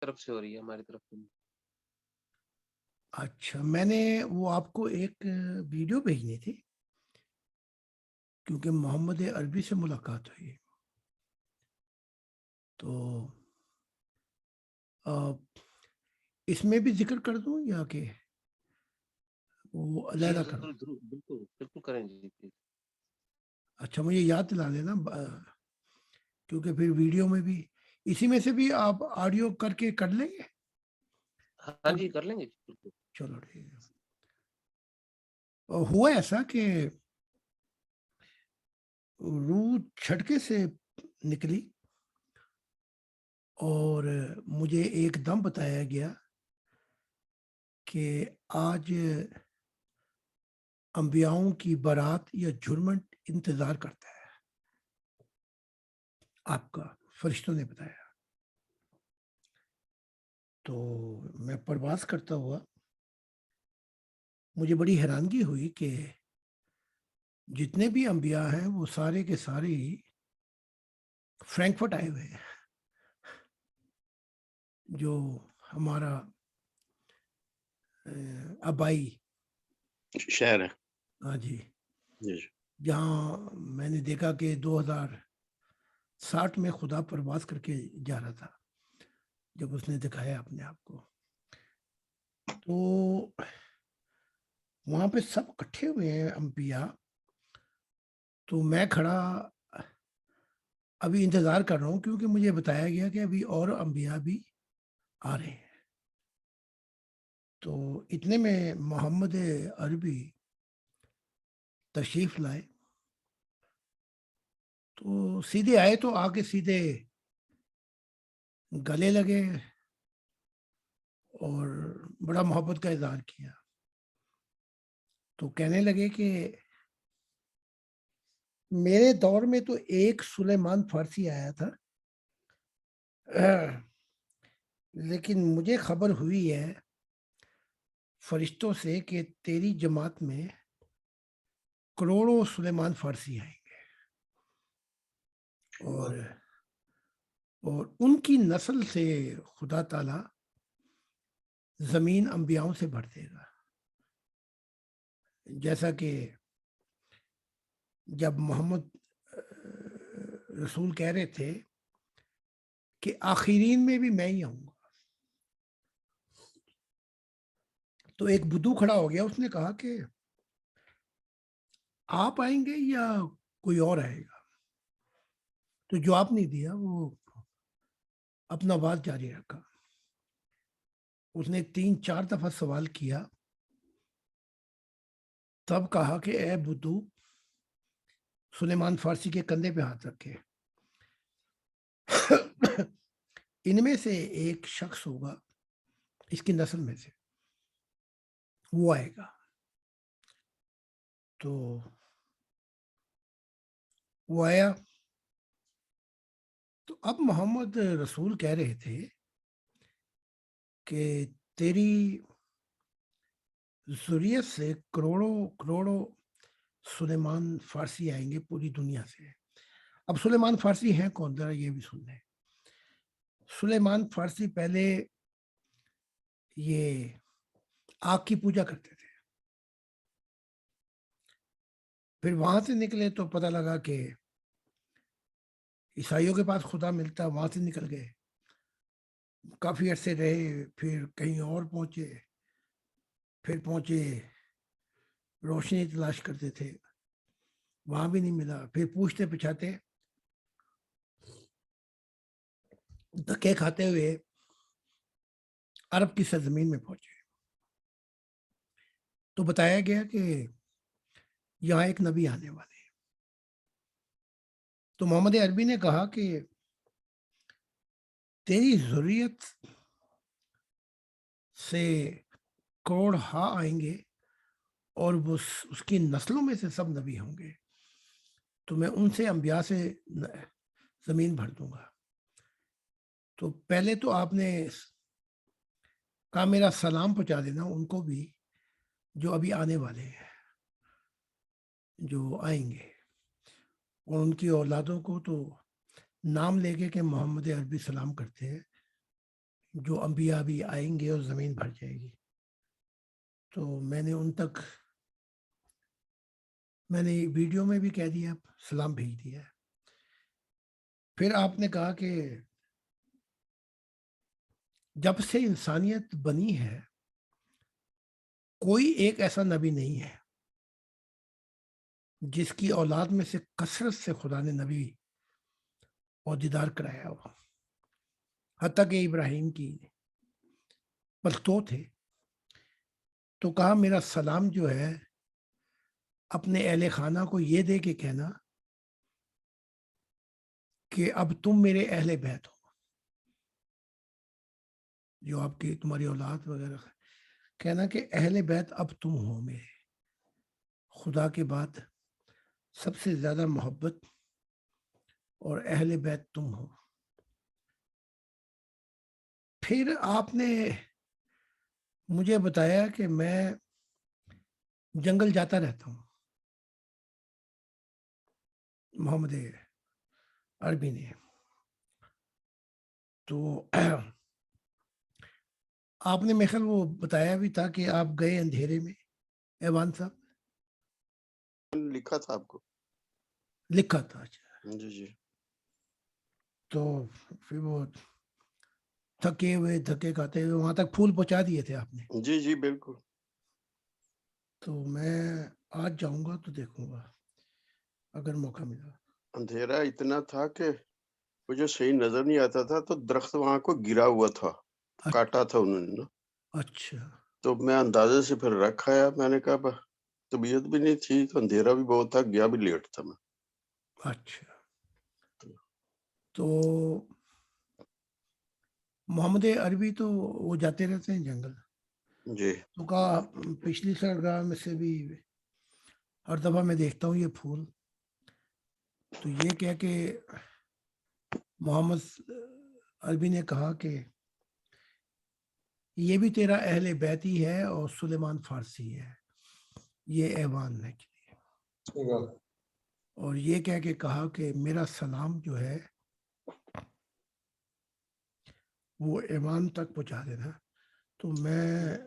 طرف سے ہو رہی ہے، ہماری طرف سے نہیں۔ اچھا، میں نے وہ آپ کو ایک ویڈیو بھیجنی تھی کیونکہ محمد عربی سے ملاقات ہوئی، تو اس میں بھی ذکر کر دوں یا کہ وہ جی علیحدہ کروں؟ ضرور ضرور، بالکل بالکل کریں جی پلیز۔ اچھا، مجھے یاد دلا دینا کیونکہ پھر ویڈیو میں بھی اسی میں سے بھی آپ آڈیو کر کے کر لیں گے؟ ہاں جی کر لیں گے جی بالکل۔ چلو ٹھیک ہے۔ ہوا ایسا کہ روح چھٹکے سے نکلی اور مجھے ایک دم بتایا گیا کہ آج انبیاؤں کی بارات یا جرمنٹ انتظار کرتا ہے آپ کا، فرشتوں نے بتایا۔ تو میں پرواز کرتا ہوا، مجھے بڑی حیرانگی ہوئی کہ جتنے بھی انبیاء ہیں وہ سارے کے سارے ہی فرینکفرٹ آئے ہوئے ہیں، جو ہمارا آبائی شہر ہے۔ ہاں جی، جی جہاں میں نے دیکھا کہ 2060 میں خدا پرواز کر کے جا رہا تھا جب اس نے دکھایا اپنے آپ کو۔ تو وہاں پہ سب اکٹھے ہوئے ہیں انبیاء، تو میں کھڑا ابھی انتظار کر رہا ہوں کیونکہ مجھے بتایا گیا کہ ابھی اور انبیاء بھی آ رہے ہیں۔ تو اتنے میں محمد عربی تشریف لائے، تو سیدھے آئے تو آ کے سیدھے گلے لگے اور بڑا محبت کا اظہار کیا۔ تو کہنے لگے کہ میرے دور میں تو ایک سلیمان فارسی آیا تھا، لیکن مجھے خبر ہوئی ہے فرشتوں سے کہ تیری جماعت میں کروڑوں سلیمان فارسی آئیں گے، اور ان کی نسل سے خدا تعالی زمین انبیاؤں سے بھر دے گا۔ جیسا کہ جب محمد رسول کہہ رہے تھے کہ آخرین میں بھی میں ہی آؤں گا، تو ایک بدو کھڑا ہو گیا، اس نے کہا کہ آپ آئیں گے یا کوئی اور آئے گا؟ تو جواب نہیں دیا، وہ اپنا بات جاری رکھا۔ اس نے 3-4 دفعہ سوال کیا، تب کہا کہ اے بدو، سلیمان فارسی کے کندھے پہ ہاتھ رکھے، ان میں سے ایک شخص ہوگا اس کی نسل میں سے، وہ آئے گا۔ تو وہ آیا، تو اب محمد رسول کہہ رہے تھے کہ تیری ذریت سے کروڑوں سلیمان فارسی آئیں گے پوری دنیا سے۔ اب سلیمان فارسی ہیں کون، ذرا یہ بھی سن لیں۔ سلیمان فارسی پہلے یہ آگ کی پوجا کرتے تھے، پھر وہاں سے نکلے تو پتہ لگا کہ عیسائیوں کے پاس خدا ملتا، وہاں سے نکل گئے، کافی عرصے رہے، پھر کہیں اور پہنچے، پھر پہنچے روشنی تلاش کرتے تھے، وہاں بھی نہیں ملا، پھر پوچھتے پچھاتے دھکے کھاتے ہوئے عرب کی سرزمین میں پہنچے۔ تو بتایا گیا کہ یہاں ایک نبی آنے والے ہیں۔ تو محمد عربی نے کہا کہ تیری ذریت سے کروڑ ہاں آئیں گے اور وہ اس کی نسلوں میں سے سب نبی ہوں گے، تو میں ان سے انبیاء سے زمین بھر دوں گا۔ تو پہلے تو آپ نے کہا میرا سلام پہنچا دینا ان کو بھی جو ابھی آنے والے ہیں، جو آئیں گے، اور ان کی اولادوں کو تو نام لے کے کہ محمد عربی سلام کرتے ہیں، جو انبیاء بھی آئیں گے اور زمین بھر جائے گی. تو میں نے ان تک میں نے ویڈیو میں بھی کہہ دیا, سلام بھیج دیا ہے. پھر آپ نے کہا کہ جب سے انسانیت بنی ہے کوئی ایک ایسا نبی نہیں ہے جس کی اولاد میں سے کثرت سے خدا نے نبی اور دیدار کرایا ہو. حتیٰ کہ ابراہیم کی پختو تھے تو کہا میرا سلام جو ہے اپنے اہل خانہ کو یہ دے کے کہنا کہ اب تم میرے اہل بیت ہو, جو آپ کی تمہاری اولاد وغیرہ, کہنا کہ اہل بیت اب تم ہو میرے. خدا کے بعد سب سے زیادہ محبت اور اہل بیت تم ہو. پھر آپ نے مجھے بتایا کہ میں جنگل جاتا رہتا ہوں. محمد عربی نے تو آپ نے میرے خیال وہ بتایا بھی تھا کہ آپ گئے اندھیرے میں. ایوان صاحب لکھا تھا آپ کو, لکھا تھا. اچھا جی جی. تو پھر وہ تھکے ہوئے دھکے کھاتے ہوئے وہاں تک پھول پہنچا دیے تھے آپ نے. جی جی بالکل. تو میں آج جاؤں گا تو دیکھوں گا اگر موقع ملا. اندھیرا اتنا تھا کہ مجھے صحیح نظر نہیں آتا تھا, تو درخت وہاں کو گرا ہوا تھا, کاٹا تھا انہوں نے نا. اچھا. تو میں اندازے سے پھر رکھ آیا. میں نے کہا طبیعت بھی نہیں تھی, اندھیرا بھی بہت تھا, گیا بھی لیٹ تھا میں. اچھا. تو محمد عربی تو وہ جاتے رہتے ہیں جنگل. جی تو کہا پچھلی سرگاہ میں سے بھی ہر دفعہ میں دیکھتا ہوں یہ پھول, تو یہ کہہ کے محمد عربی نے کہا کہ یہ بھی تیرا اہل بیتی ہے اور سلیمان فارسی ہے, یہ ایوان ہے. اور یہ کہہ کے کہا کہ میرا سلام جو ہے وہ ایوان تک پہنچا دینا. تو میں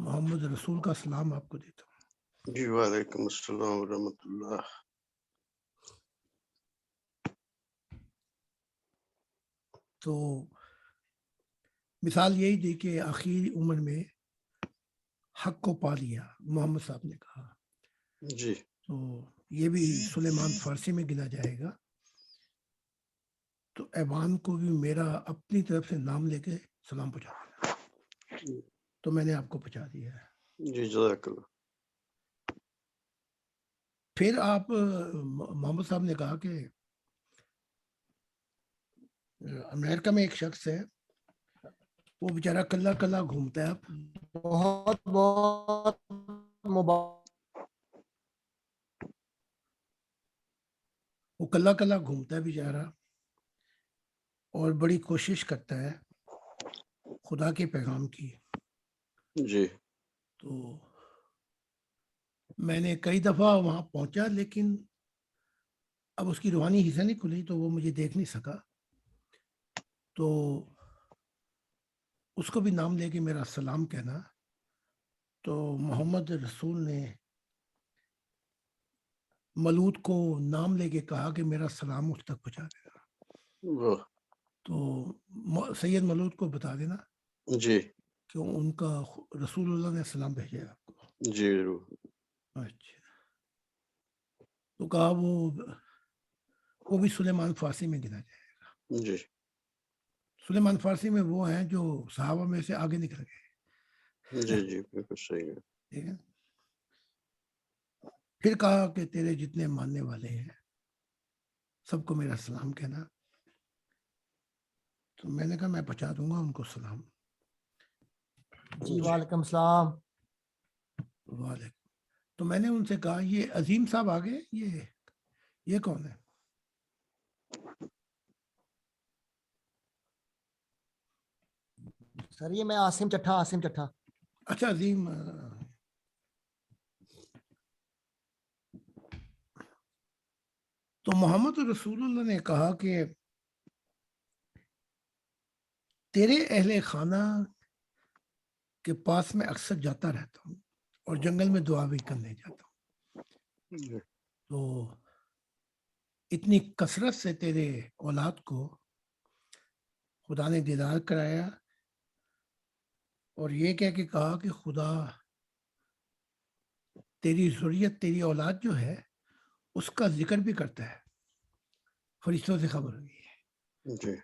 محمد رسول کا سلام آپ کو دیتا ہوں. جی وعلیکم السلام ورحمۃ اللہ. تو مثال یہی دی کہ آخری عمر میں حق کو پا لیا, محمد صاحب نے کہا. جی تو یہ بھی سلیمان فارسی میں گنا جائے گا. تو ایوان کو بھی میرا اپنی طرف سے نام لے کے سلام پہنچا دینا. تو میں نے آپ کو پہنچا دیا ہے. جی جزاک اللہ. پھر آپ محمد صاحب نے کہا کہ امریکہ میں ایک شخص ہے, وہ بیچارہ کلا کلا گھومتا ہے. بہت بہت وہ کلا کلا گھومتا ہے بیچارہ, اور بڑی کوشش کرتا ہے خدا کے پیغام کی. جی تو میں نے کئی دفعہ وہاں پہنچا, لیکن اب اس کی روحانی حصہ نہیں کھلی تو وہ مجھے دیکھ نہیں سکا. تو اس کو بھی نام لے کے میرا سلام کہنا. تو محمد رسول نے ملود کو نام لے کے کہا کہ میرا سلام اس تک پہنچا دینا. تو سید ملود کو بتا دینا جی کہ ان کا رسول اللہ نے سلام بھیجا ہے آپ کو. جی ضرور. اچھا. تو کہا وہ بھی سلیمان فارسی میں گنا جائے گا. جی سلیمان فارسی میں وہ ہیں جو صحابہ میں سے آگے نکل گئے. جی جی بالکل صحیح ہے. ٹھیک ہے. پھر کہا کہ تیرے جتنے ماننے والے ہیں سب کو میرا سلام کہنا. تو میں نے کہا میں پہنچا دوں گا ان کو سلام. جی وعلیکم السلام. وعلیکم. تو میں نے ان سے کہا یہ عظیم صاحب آگے, یہ کون ہے؟ سر یہ میں عاصم چٹھا. اچھا عظیم. تو محمد رسول اللہ نے کہا کہ تیرے اہل خانہ کے پاس میں اکثر جاتا رہتا ہوں اور جنگل میں دعا بھی کرنے جاتا ہوں. جی تو اتنی کثرت سے تیرے اولاد کو خدا نے دیدار کرایا اور یہ کہہ کے کہا کہ خدا تیری ذریت تیری اولاد جو ہے اس کا ذکر بھی کرتا ہے. فرشتوں سے خبر ہوئی ہے. جی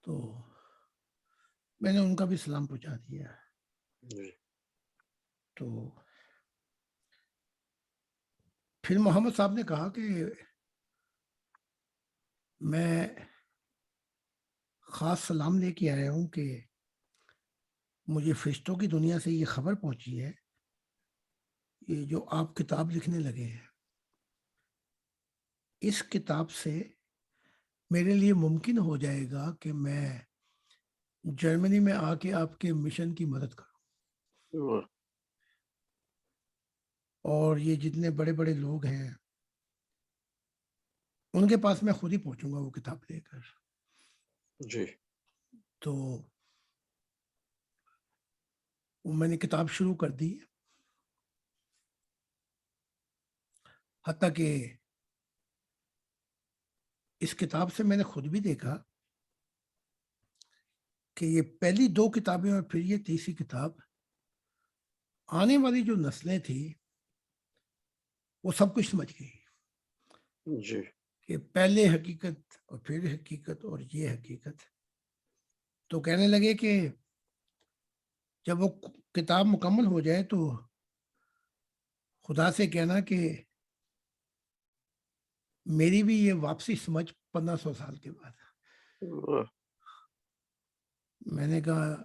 تو میں نے ان کا بھی سلام پہنچا دیا. جی تو پھر محمد صاحب نے کہا کہ میں خاص سلام لے کے آیا ہوں کہ مجھے فرشتوں کی دنیا سے یہ خبر پہنچی ہے، یہ جو آپ کتاب لکھنے لگے ہیں، اس کتاب سے میرے لیے ممکن ہو جائے گا کہ میں جرمنی میں آ کے آپ کے مشن کی مدد کروں. واہ، اور یہ جتنے بڑے بڑے لوگ ہیں ان کے پاس میں خود ہی پہنچوں گا وہ کتاب لے کر. جی تو میں نے کتاب شروع کر دی، حتیٰ کہ اس کتاب سے میں نے خود بھی دیکھا کہ یہ پہلی 2 کتابیں اور پھر یہ تیسری کتاب آنے والی جو نسلیں تھی وہ سب کچھ سمجھ گئی جی کہ پہلے حقیقت اور پھر حقیقت اور یہ حقیقت. تو کہنے لگے کہ جب وہ کتاب مکمل ہو جائے تو خدا سے کہنا کہ میری بھی یہ واپسی سمجھ 1500 سال کے بعد. واہ، میں نے کہا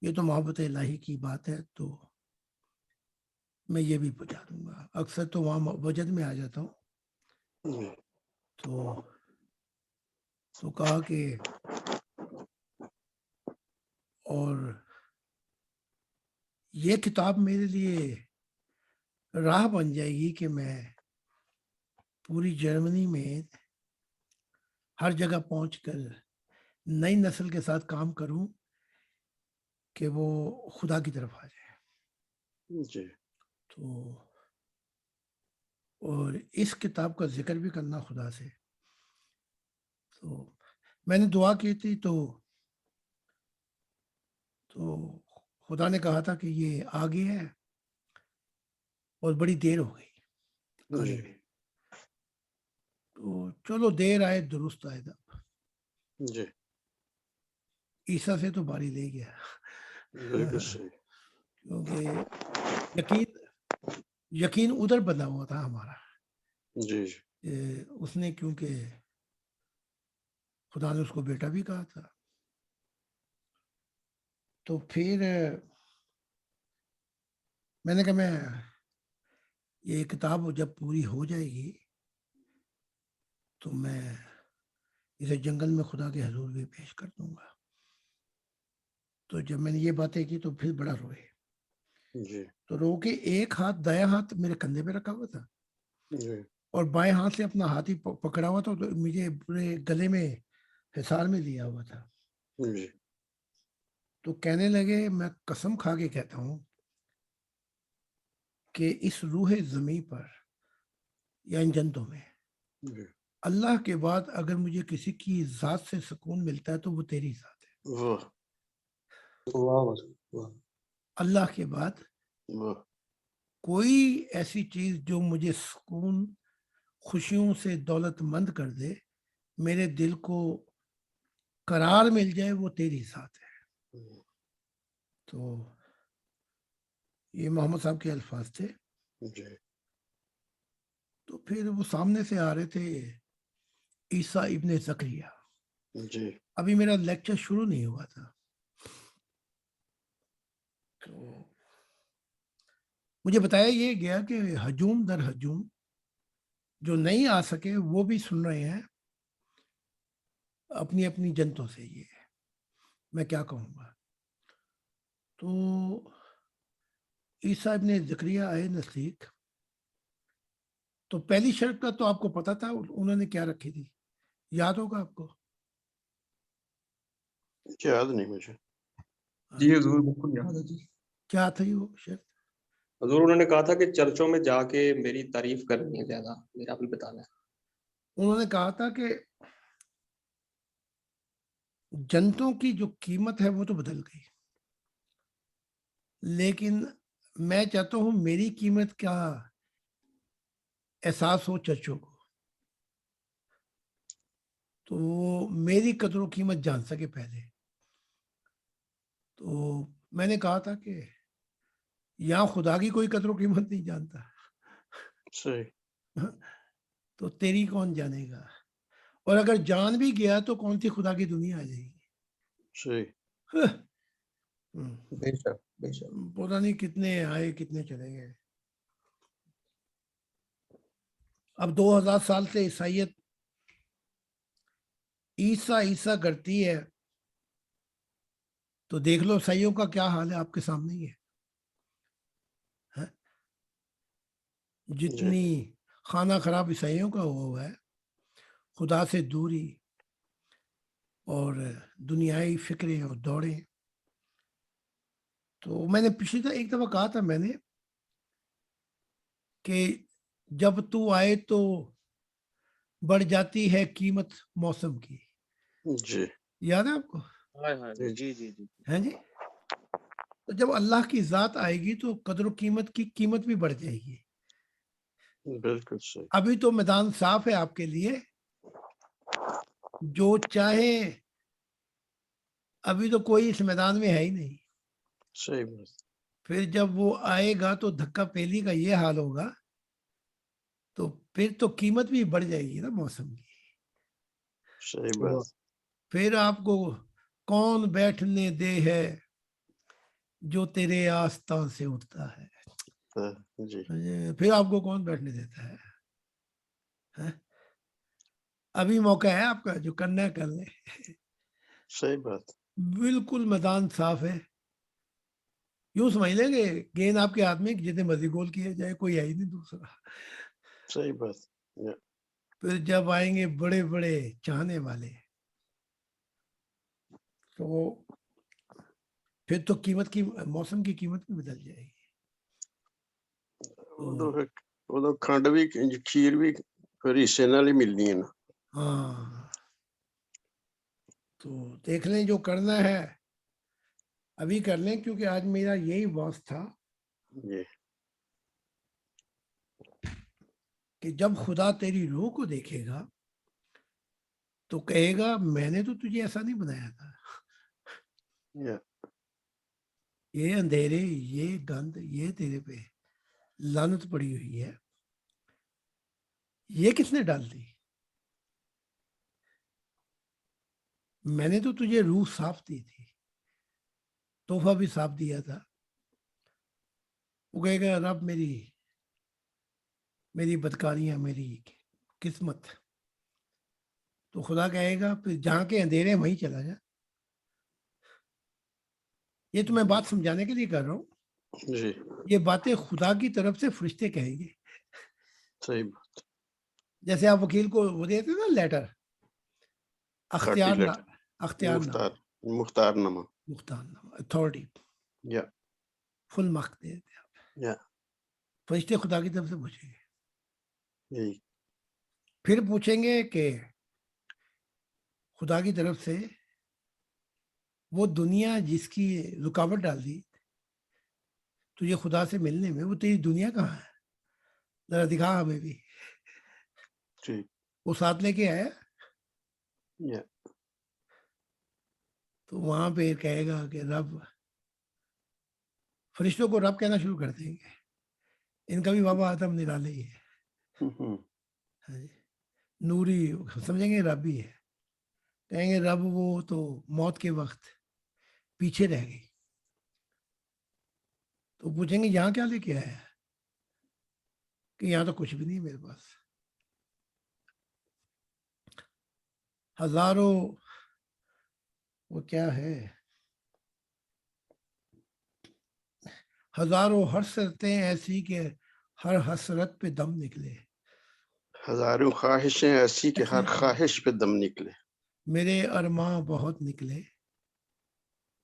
یہ تو محبت الہی کی بات ہے، تو میں یہ بھی پہنچا دوں گا. اکثر تو وہاں وجد میں آ جاتا ہوں. جی تو کہا کہ اور یہ کتاب میرے لیے راہ بن جائے گی کہ میں پوری جرمنی میں ہر جگہ پہنچ کر نئی نسل کے ساتھ کام کروں کہ وہ خدا کی طرف آ جائے. جی تو اور اس کتاب کا ذکر بھی کرنا خدا سے. تو میں نے دعا کی تھی تو خدا نے کہا تھا کہ یہ آگے ہے اور بڑی دیر ہو گئی آنے جی میں. تو چلو دیر آئے درست آئے. اب جی عیسیٰ سے تو باری لے گیا بالکل صحیح. کیونکہ یقین ادھر بنا ہوا تھا ہمارا. جی جی اس نے کیونکہ خدا نے اس کو بیٹا بھی کہا تھا. تو پھر میں نے کہا میں یہ کتاب جب پوری ہو جائے گی تو میں اسے جنگل میں خدا کے حضور بھی پیش کر دوں گا. تو جب میں نے یہ باتیں کی تو پھر بڑا روئے. جی تو رو کے ایک ہاتھ دایاں ہاتھ میرے کندھے پہ رکھا ہوا تھا جی اور بائیں ہاتھ سے اپنا ہاتھ ہی پکڑا ہوا تھا. تو مجھے پورے گلے میں حصار میں لیا ہوا تھا. جی تو کہنے لگے میں قسم کھا کے کہتا ہوں کہ اس روح زمیں پر یا ان جنتوں میں جی اللہ کے بعد اگر مجھے کسی کی ذات سے سکون ملتا ہے تو وہ تیری ذات ہے. واہ واہ اللہ کے بعد واہ کوئی ایسی چیز جو مجھے سکون خوشیوں سے دولت مند کر دے، میرے دل کو قرار مل جائے، وہ تیری ذات ہے. تو یہ محمد صاحب کے الفاظ تھے. جی تو پھر وہ سامنے سے آ رہے تھے عیسیٰ ابن زکریا. جی ابھی میرا لیکچر شروع نہیں ہوا تھا. تو مجھے بتایا یہ گیا کہ ہجوم در ہجوم جو نہیں آ سکے وہ بھی سن رہے ہیں اپنی اپنی جنتوں سے. یہ میں کیا کہوں گا. تو عیسیٰ ابن زکریا آئے نزدیک. تو پہلی شرط کا تو آپ کو پتا تھا انہوں نے کیا رکھی تھی، یاد ہوگا آپ کو. یاد نہیں مجھے. جی حضور بالکل یاد ہے جی. کیا تھا یہ وہ شرط؟ حضور انہوں نے کہا تھا کہ چرچوں میں جا کے میری تعریف کرنی ہے زیادہ، میرا بھی بتانا ہے. انہوں نے کہا تھا کہ جنتوں کی جو قیمت ہے وہ تو بدل گئی، لیکن میں چاہتا ہوں میری قیمت کا احساس ہو چرچوں کو، تو وہ میری قدر و قیمت جان سکے پہلے. تو میں نے کہا تھا کہ یہاں خدا کی کوئی قدر و قیمت نہیں جانتا، صحیح. تو تیری کون جانے گا، اور اگر جان بھی گیا تو کون سی خدا کی دنیا آ جائے گی. صحیح. بے شک بے شک. پتہ نہیں کتنے آئے کتنے چلے گئے. اب 2000 سال سے عیسائیت عیسیٰ کرتی ہے، تو دیکھ لو عیسائیوں کا کیا حال ہے، آپ کے سامنے ہی ہے. جتنی خانہ خراب عیسائیوں کا ہوا ہے، خدا سے دوری اور دنیائی فکریں اور دوڑیں. تو میں نے پچھلی ایک دفعہ کہا تھا میں نے کہ جب تو آئے تو بڑھ جاتی ہے قیمت موسم کی. جی. یاد ہے آپ کو؟ جی جی جی. ہیں جی. تو جب اللہ کی ذات آئے گی تو قدر و قیمت کی قیمت بھی بڑھ جائے گی. بالکل صحیح. ابھی تو میدان صاف ہے آپ کے لیے، جو چاہے، ابھی تو کوئی اس میدان میں ہے ہی نہیں. صحیح بات. پھر جب وہ آئے گا تو دھکا پیلی کا یہ حال ہوگا، تو پھر تو قیمت بھی بڑھ جائے گی نا موسم کی. صحیح بات. پھر آپ کو کون بیٹھنے دے ہے جو تیرے آستان سے اٹھتا ہے. جی. پھر آپ کو کون بیٹھنے دیتا ہے؟ ابھی موقع ہے آپ کا، جو کرنا ہے کر لیں. صحیح بات. بالکل میدان صاف ہے. یوں سمجھ لیں گے گیند آپ کے ہاتھ میں، جتنے مرضی گول کیا جائے کوئی ہے ہی نہیں دوسرا. صحیح بات. پھر جب آئیں گے بڑے بڑے چاہنے والے، تو پھر تو قیمت کی موسم کی قیمت بھی بدل جائے گی. وہ تو کھنڈ بھی کھیر بھی پھر حصے نال ہی ملنی ہے نا. ہاں، تو دیکھ لیں جو کرنا ہے ابھی کر لیں، کیونکہ آج میرا یہی واس تھا جی. کہ جب خدا تیری روح کو دیکھے گا تو کہے گا میں نے تو تجھے ایسا نہیں بنایا تھا. یہ اندھیرے، یہ گند، یہ تیرے پہ لعنت پڑی ہوئی ہے، یہ کس نے ڈال دی؟ میں نے تو تجھے روح صاف دی تھی، تحفہ بھی صاف دیا تھا. وہ کہے گا رب میری بدکاریاں، میری قسمت. تو خدا کہے گا پھر جہاں کے اندھیرے وہیں چلا جا. یہ تو میں بات سمجھانے کے لیے کر رہا ہوں. جی. یہ باتیں خدا کی طرف سے فرشتے کہیں گے. صحیح بات. جیسے آپ وکیل کو وہ دیتے نا لیٹر، مختار نامہ اتھارٹی، فل مارک دے دیتے آپ. فرشتے خدا کی طرف سے پوچھیں گے. پھر پوچھیں گے کہ خدا کی طرف سے وہ دنیا جس کی رکاوٹ ڈال دی تجھے خدا سے ملنے میں، وہ تیری دنیا کہاں ہے؟ ذرا دکھا ہمیں بھی. وہ ساتھ لے کے آیا. تو وہاں پہ کہے گا کہ رب، فرشتوں کو رب کہنا شروع کر دیں گے. ان کا بھی بابا آدم نرالے ہی ہے، نوری سمجھیں گے رب ہی ہے. کہیں گے رب وہ تو موت کے وقت پیچھے رہ گئی. تو پوچھیں گے یہاں کیا لے کے آیا؟ کہ یہاں تو کچھ بھی نہیں میرے پاس. ہزاروں وہ کیا ہے، ہزاروں حسرتیں ایسی کہ ہر حسرت پہ دم نکلے. ہزاروں خواہشیں ایسی کہ ہر خواہش پہ دم نکلے. میرے ارماں بہت نکلے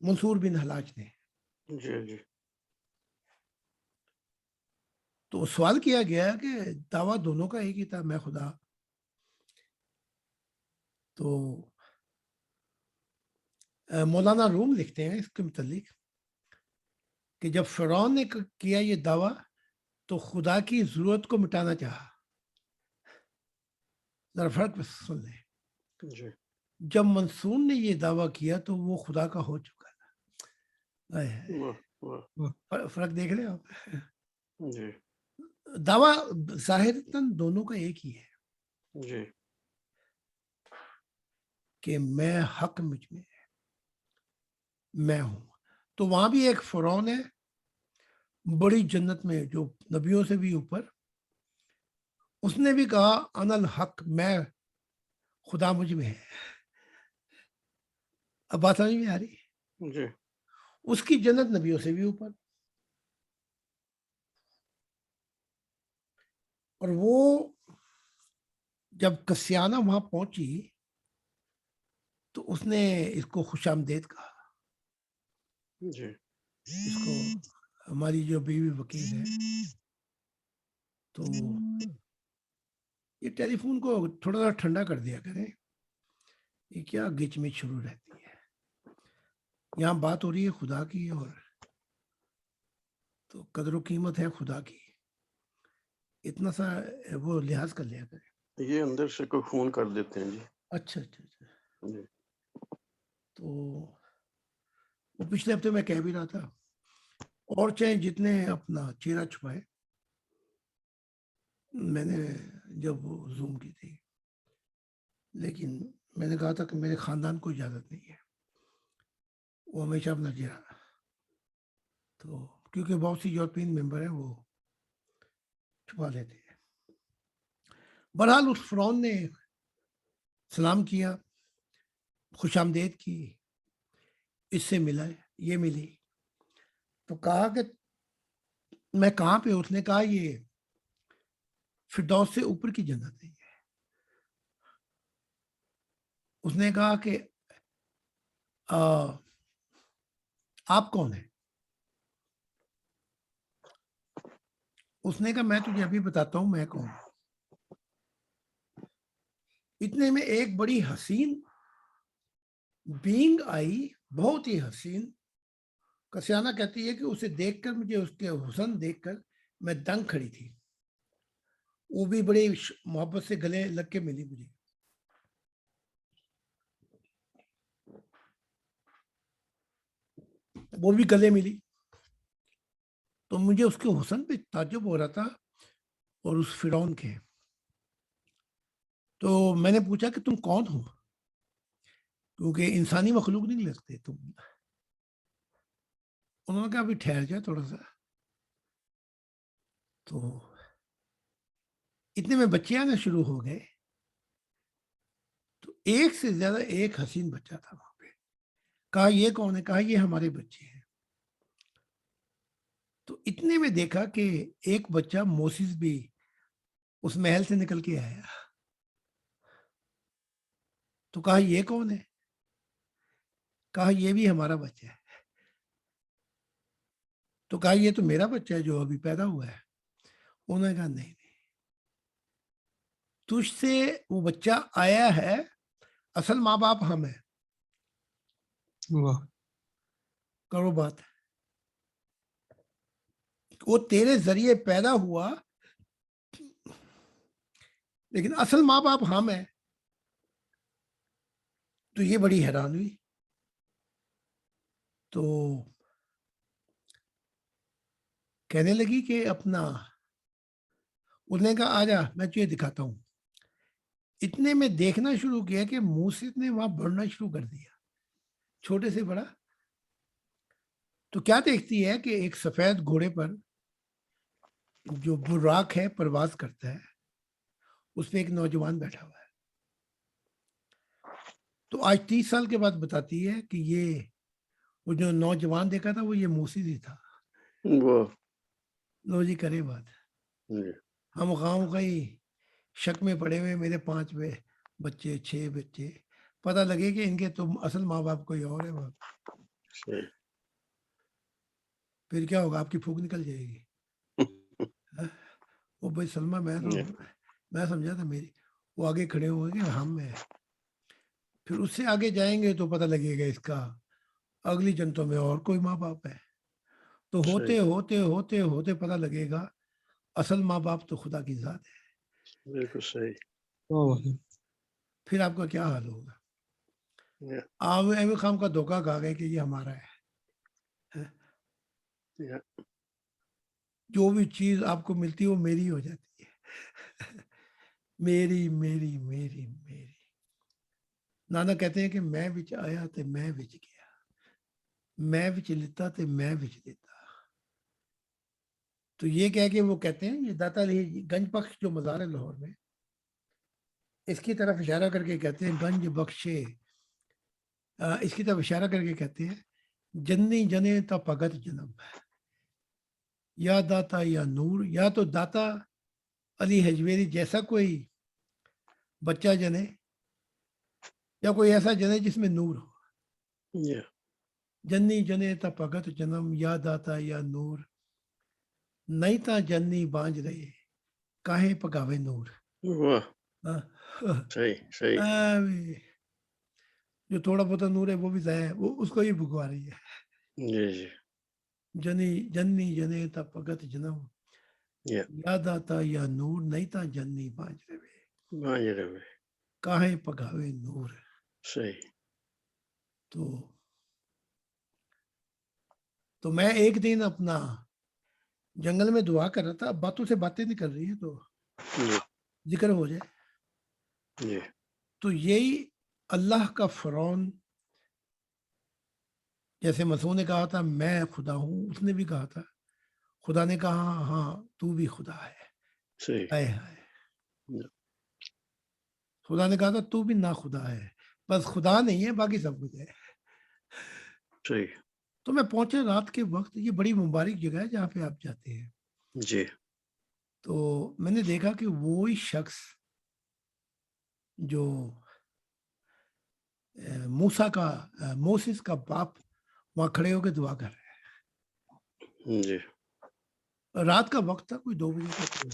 منصور بن حلاج نے. جی جی تو سوال کیا گیا کہ دعویٰ دونوں کا ایک ہی تھا، میں خدا. تو مولانا روم لکھتے ہیں اس کے متعلق کہ جب فرعون نے کیا یہ دعویٰ تو خدا کی ضرورت کو مٹانا چاہا. ذرا فرق سن لیں. جی جب منصور نے یہ دعویٰ کیا تو وہ خدا کا ہو چکا تھا. واہ واہ فرق دیکھ رہے ہیں آپ؟ جی دعویٰ ظاہراً دونوں کا ایک ہی ہے جی کہ میں حق مجھ میں ہے، میں ہوں. تو وہاں بھی ایک فرعون ہے بڑی جنت میں جو نبیوں سے بھی اوپر، اس نے بھی کہا انا الحق، میں خدا مجھ میں ہے. اب بات سمجھ میں آ رہی؟ جی اس کی جنت نبیوں سے بھی اوپر. اور وہ جب کسیانہ وہاں پہنچی تو اس نے اس کو خوش آمدید کہا. جی اس کو ہماری جو بیوی وکیل ہے، تو یہ ٹیلی فون کو تھوڑا سا ٹھنڈا کر دیا کریں، یہ کیا گچ مچ شروع رہتی ہے. یہاں بات ہو رہی ہے خدا کی، اور تو قدر و قیمت ہے خدا کی، اتنا سا وہ لحاظ کر لیا کریں. یہ اندر سے کوئی فون کر دیتے ہیں. جی اچھا اچھا اچھا. جی تو وہ پچھلے ہفتے میں کہہ بھی رہا تھا، اور چاہے جتنے اپنا چہرہ چھپائے، میں نے جب وہ زوم کی تھی، لیکن میں نے کہا تھا کہ میرے خاندان کو اجازت نہیں ہے، وہ ہمیشہ اپنا چہرہ، تو کیونکہ بہت سی یورپین ممبر ہیں وہ چھپا لیتے ہیں. بہرحال اس فرعون نے سلام کیا، خوش آمدید کی، اس سے ملا، یہ ملی. تو کہا کہ میں کہاں پہ؟ اس نے کہا یہ فردوس سے اوپر کی جنت ہے. اس نے کہا کہ آپ کون ہیں؟ اس نے کہا میں تجھے ابھی بتاتا ہوں میں کون ہوں. اتنے میں ایک بڑی حسین بینگ آئی، بہت ہی حسین. کسیانہ کہتی ہے کہ اسے دیکھ کر مجھے اس کے حسن دیکھ کر میں دنگ کھڑی تھی. وہ بھی بڑے محبت سے گلے لگ کے ملی مجھے. وہ بھی گلے ملی تو مجھے اس کے حسن پہ تعجب ہو رہا تھا اور اس فرعون کے. تو میں نے پوچھا کہ تم کون ہو، کیونکہ انسانی مخلوق نہیں لگتے تم. انہوں نے کہا ابھی ٹھہر جائے تھوڑا سا. تو اتنے میں بچے آنا شروع ہو گئے. تو ایک سے زیادہ ایک حسین بچہ تھا وہاں پہ. کہا یہ کون ہے؟ کہا یہ ہمارے بچے ہیں. تو اتنے میں دیکھا کہ ایک بچہ موسیس بھی اس محل سے نکل کے آیا. تو کہا یہ کون ہے؟ کہا یہ بھی ہمارا بچہ ہے. تو کہا یہ تو میرا بچہ ہے جو ابھی پیدا ہوا ہے. انہوں نے کہا نہیں، تجھ سے وہ بچہ آیا ہے، اصل ماں باپ ہم ہیں. کرو بات. وہ تیرے ذریعے پیدا ہوا لیکن اصل ماں باپ ہم ہیں. تو یہ بڑی حیران ہوئی. تو کہنے لگی کہ اپنا، انہوں نے کہا آجا میں تجھے دکھاتا ہوں. اتنے میں دیکھنا شروع کیا کہ موسیس نے وہاں بڑھنا شروع کر دیا، چھوٹے سے بڑا. تو کیا دیکھتی ہے کہ ایک سفید گھوڑے پر جو براق ہے پرواز کرتا ہے، اس پہ ایک نوجوان بیٹھا ہوا ہے. تو آج 30 سال کے بعد بتاتی ہے کہ یہ وہ جو نوجوان دیکھا تھا وہ یہ موسیس ہی تھا. واہ لو جی کرے بات. جی ہم خام خائی شک میں پڑے ہوئے، میرے 5 بچے 6 بچے، پتہ لگے کہ ان کے تم اصل ماں باپ کوئی اور ہے. صحیح پھر کیا ہوگا؟ آپ کی پھونک نکل جائے گی. وہ بھائی سلمہ میں سمجھا تھا میری وہ آگے کھڑے ہوئے گے ہم میں، پھر اس سے آگے جائیں گے تو پتہ لگے گا اس کا اگلی جنتوں میں اور کوئی ماں باپ ہے. تو ہوتے ہوتے ہوتے ہوتے پتہ لگے گا اصل ماں باپ تو خدا کی ذات ہے. بالکل صحیح. پھر آپ کا کیا حال ہوگا؟ Yeah. آپ احمد خان کا دھوکہ کھا گئے کہ یہ ہمارا ہے. Yeah. جو بھی چیز آپ کو ملتی ہے وہ میری ہو جاتی ہے. میری میری میری میری. نانا کہتے ہیں کہ میں وچ آیا تے میں وچ گیا، میں وچ لیتا تے میں وچ دیتا. تو یہ کہہ کے وہ کہتے ہیں، یہ داتا علی گنج بخش جو مزار ہے لاہور میں، اس کی طرف اشارہ کر کے کہتے ہیں گنج بخشے، اس کی طرف اشارہ کر کے کہتے ہیں جنی جنے تا بھگت جنم، یا داتا یا نور. یا تو داتا علی حجویری جیسا کوئی بچہ جنے، یا کوئی ایسا جنے جس میں نور ہو. Yeah. جنی جنے تا بھگت جنم، یا داتا یا نور، نہیں تا جنی بانج رہے کاہیں پکاوے نور. واہ صحیح صحیح. جو تھوڑا بہت نور ہے وہ بھی ضائع ہے، وہ اس کو ہی بھگوا رہی ہے. جی جی. جنی جنے تا بھگت جنم، Yeah. یا داتا یا نور، نہیں تا جنی بانج رہے بانج رہے. کاہیں پکاوے نور. صحیح. تو میں ایک دن اپنا جنگل میں دعا کر رہا تھا، اب باتوں سے باتیں نہیں کر رہی ہیں تو جی ذکر ہو جائے. جی. تو یہی اللہ کا فرعون، جیسے مسیح نے کہا تھا میں خدا ہوں، اس نے بھی کہا تھا، خدا نے کہا ہاں تو بھی خدا ہے. صحیح. ہائے ہائے. خدا نے کہا تھا تو بھی نا خدا ہے، بس خدا نہیں ہے باقی سب کچھ ہے. صحیح. تو میں پہنچا رات کے وقت، یہ بڑی مبارک جگہ ہے جہاں پہ آپ جاتے ہیں. جی. تو میں نے دیکھا کہ وہی شخص جو موسیس کا باپ وہاں کھڑے ہو کے دعا کر رہے جی. ہیں. رات کا وقت تھا، کوئی 2 بجے کا.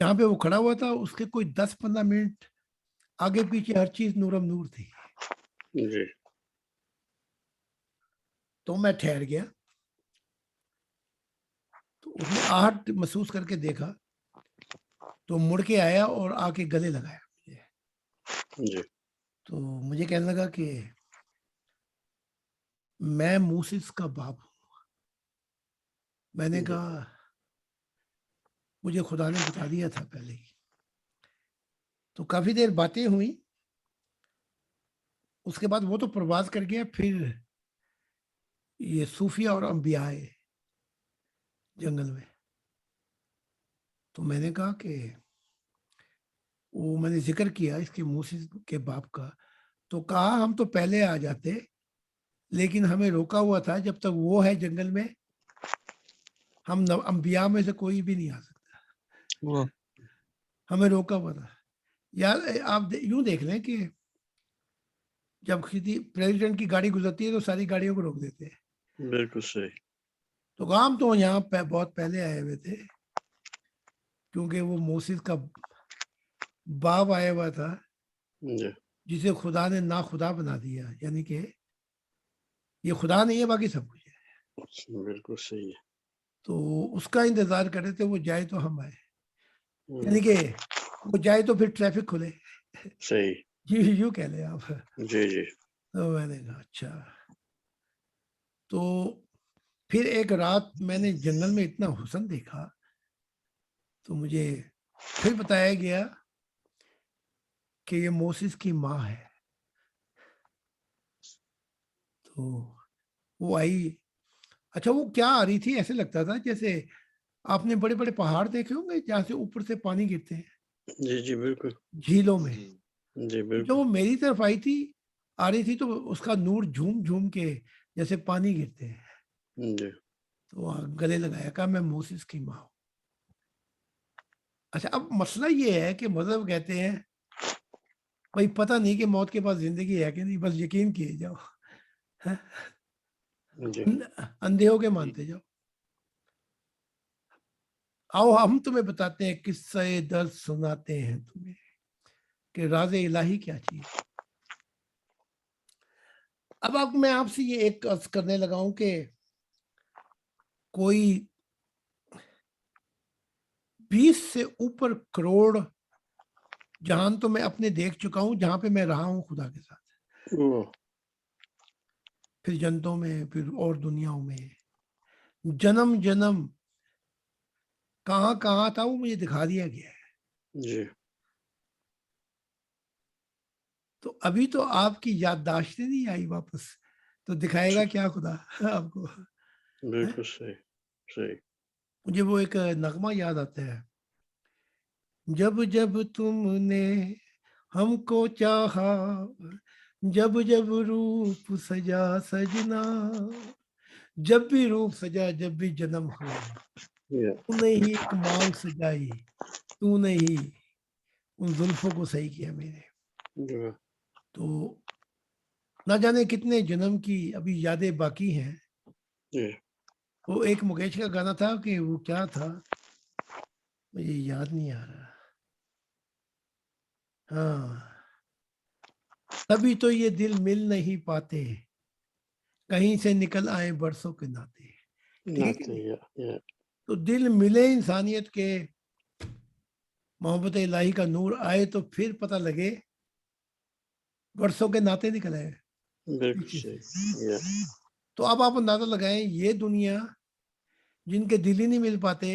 جہاں پہ وہ کھڑا ہوا تھا اس کے کوئی 10-15 منٹ آگے پیچھے ہر چیز نورم نور تھی. جی. تو میں ٹھہر گیا، تو اس نے آہٹ محسوس کر کے دیکھا تو مڑ کے آیا اور آ کے گلے لگایا مجھے. جی. تو مجھے کہنے لگا کہ میں موسیس کا باپ ہوں. میں نے کہا مجھے خدا نے بتا دیا تھا پہلے ہی. تو کافی دیر باتیں ہوئی، اس کے بعد وہ تو پرواز کر گیا. پھر یہ صوفیہ اور انبیاء آئے جنگل میں. تو میں نے کہا کہ وہ میں نے ذکر کیا اس کے موسیس کے باپ کا، تو کہا ہم تو پہلے آ جاتے لیکن ہمیں روکا ہوا تھا، جب تک وہ ہے جنگل میں ہم انبیاء میں سے کوئی بھی نہیں آ سکتا. ہمیں روکا ہوا تھا. یار آپ یوں دیکھ لیں کہ جب کسی پریزیڈنٹ کی گاڑی گزرتی ہے تو ساری گاڑیوں کو روک دیتے ہیں. بالکل صحیح. تو ہم تو یہاں پہ بہت پہلے آئے ہوئے تھے، کیونکہ وہ موسیس کا باپ آیا ہوا تھا جی. جسے خدا نے نا خدا بنا دیا، یعنی کہ یہ خدا نہیں ہے باقی سب کچھ ہے. بالکل صحیح ہے. تو اس کا انتظار کر رہے تھے، وہ جائے تو ہم آئے، یعنی کہ وہ جائے تو پھر ٹریفک کھلے. صحیح. یوں کہہ لیں آپ. جی جی. تو میں نے کہا اچھا. تو پھر ایک رات میں نے جنگل میں اتنا حسن دیکھا تو مجھے پھر بتایا گیا کہ یہ موسیس کی ماں ہے. تو وہ آئی. اچھا وہ کیا آ رہی تھی؟ ایسے لگتا تھا جیسے آپ نے بڑے بڑے پہاڑ دیکھے ہوں گے جہاں سے اوپر سے پانی گرتے ہیں جی جی بالکل. جھیلوں میں. جی بالکل. جو وہ میری طرف آئی تھی آ رہی تھی تو اس کا نور جھوم جھوم کے جیسے پانی گرتے ہیں. جی. تو گلے لگایا، کہا میں موسیس کی ماں ہوں. اچھا اب مسئلہ یہ ہے کہ مذہب کہتے ہیں بھائی پتہ نہیں کہ موت کے بعد زندگی ہے کہ نہیں، بس یقین کیے جاؤ. جی اندھے ہو کے مانتے جاؤ. آؤ ہم تمہیں بتاتے ہیں قصہ درد سناتے ہیں تمہیں کہ راز الہی کیا چیز. اب میں آپ سے یہ ایک عرض کرنے لگا ہوں کہ کوئی 20 سے اوپر کروڑ جہان تو میں اپنے دیکھ چکا ہوں جہاں پہ میں رہا ہوں خدا کے ساتھ، وہ پھر جنتوں میں، پھر اور دنیاؤں میں، جنم جنم کہاں کہاں تھا وہ مجھے دکھا دیا گیا ہے. جی تو ابھی تو آپ کی یادداشتیں نہیں آئی واپس، تو دکھائے گا کیا خدا آپ کو. بالکل صحیح صحیح. مجھے وہ ایک نغمہ یاد آتا ہے، جب جب تم نے ہم کو چاہا، جب جب روپ سجا سجنا، جب بھی روپ سجا جب بھی جنم ہوا، Yeah. تو نے ہی ایک مانگ سجائی، تو نے ہی ان زلفوں کو صحیح کیا میرے. Yeah. تو نہ جانے کتنے جنم کی ابھی یادیں باقی ہیں. Yeah. وہ ایک مکیش کا گانا تھا کہ وہ کیا تھا مجھے یاد نہیں آ رہا. ہاں، تبھی تو یہ دل مل نہیں پاتے، کہیں سے نکل آئے برسوں کے ناطے. ٹھیک ہے کہ Nothing. نہیں؟ Yeah. Yeah. تو دل ملے انسانیت کے، محبت الہی کا نور آئے تو پھر پتہ لگے برسوں کے ناطے نکل آئے بالکل پیچھے سے. صحیح. Yeah. تو اب آپ اندازہ لگائیں یہ دنیا جن کے دل ہی نہیں مل پاتے،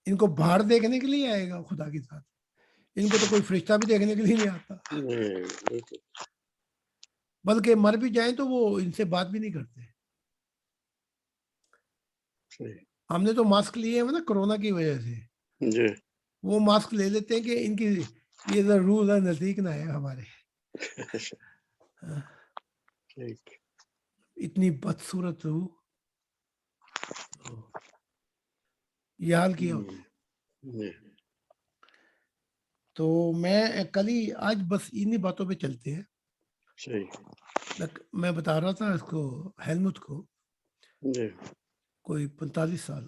ان کو باہر دیکھنے کے لیے آئے گا خدا کے ساتھ. ان کو تو کوئی فرشتہ بھی دیکھنے کے لیے نہیں آتا، Yeah. بالکل بلکہ مر بھی جائیں تو وہ ان سے بات بھی نہیں کرتے. صحیح. ہم نے تو ماسک لیے ہیں نا کرونا کی وجہ سے، جی وہ ماسک لے لیتے ہیں کہ ان کی یہ روح نزدیک نہ ہے ہمارے. ٹھیک. اتنی بدصورت روح، یہ حال کیا ہوتا ہے. جی تو میں کل ہی آج بس انہی باتوں پہ چلتے ہیں. صحیح. میں بتا رہا تھا اس کو ہیلمٹ کو، جی کوئی 45 سال.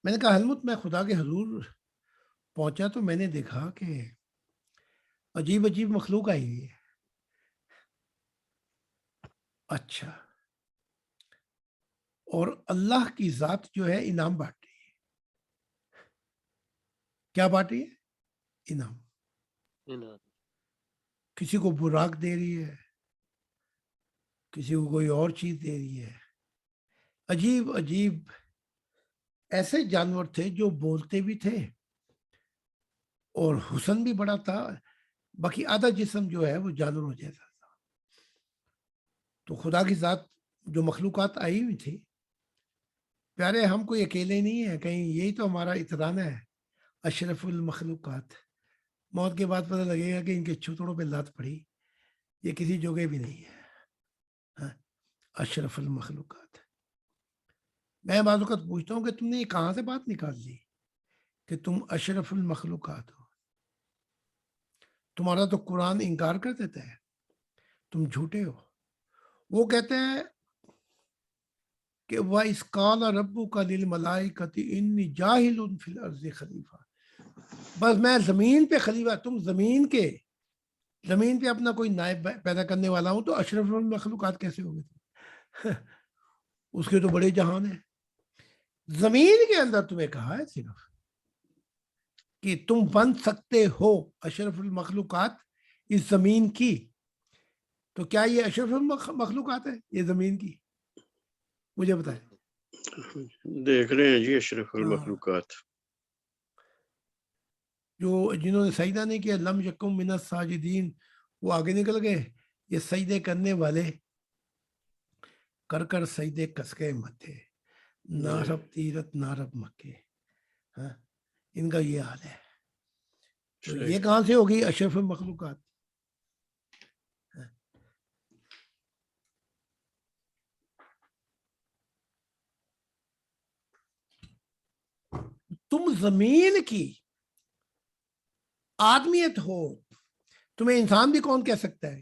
میں نے کہا ہیلمٹ میں خدا کے حضور پہنچا تو میں نے دیکھا کہ عجیب عجیب مخلوق آئی ہوئی ہے. اچھا، اور اللہ کی ذات جو ہے انعام بانٹ رہی ہے. کیا بانٹ رہی ہے؟ انعام. کسی کو براق دے رہی ہے، کسی کو کوئی اور چیز دے رہی ہے. عجیب عجیب ایسے جانور تھے جو بولتے بھی تھے اور حسن بھی بڑا تھا، باقی آدھا جسم جو ہے وہ جانوروں جیسا تھا. تو خدا کی ذات جو مخلوقات آئی ہوئی تھی، پیارے ہم کوئی اکیلے نہیں ہیں، کہیں یہی تو ہمارا اترانہ ہے، اشرف المخلوقات. موت کے بعد پتہ لگے گا کہ ان کے چھوتڑوں پہ لات پڑی، یہ کسی جگہ بھی نہیں ہے. ہاں، اشرف المخلوقات. میں بعض اوقات پوچھتا ہوں کہ تم نے یہ کہاں سے بات نکال لی کہ تم اشرف المخلوقات ہو؟ تمہارا تو قرآن انکار کر دیتا ہے، تم جھوٹے ہو. وہ کہتے ہیں کہ وَإِذْ قَالَ رَبُّكَ لِلْمَلَائِكَةِ إِنِّي جَاعِلٌ فِي الْأَرْضِ خلیفہ. بس میں زمین پہ خلیفہ، تم زمین پہ اپنا کوئی نائب پیدا کرنے والا ہوں، تو اشرف المخلوقات کیسے ہوگے تم؟ اس کے تو بڑے جہان ہیں. زمین کے اندر تمہیں کہا ہے صرف کہ تم بن سکتے ہو اشرف المخلوقات اس زمین کی. تو کیا یہ اشرف المخلوقات ہے یہ زمین کی؟ مجھے بتائیں. دیکھ رہے ہیں جی اشرف المخلوقات. جو جنہوں نے سجدہ نہیں کیا، لم یکم من الساجدین، وہ آگے نکل گئے. یہ سجدے کرنے والے کر کر سجدے کس کے متھے، نہ رب تیرت نہ رب مکے. ہاں، ان کا یہ حال ہے. تو یہ کہاں سے ہوگی اشرف المخلوقات؟ تم زمین کی آدمیت ہو، تمہیں انسان بھی کون کہہ سکتا ہے؟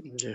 جی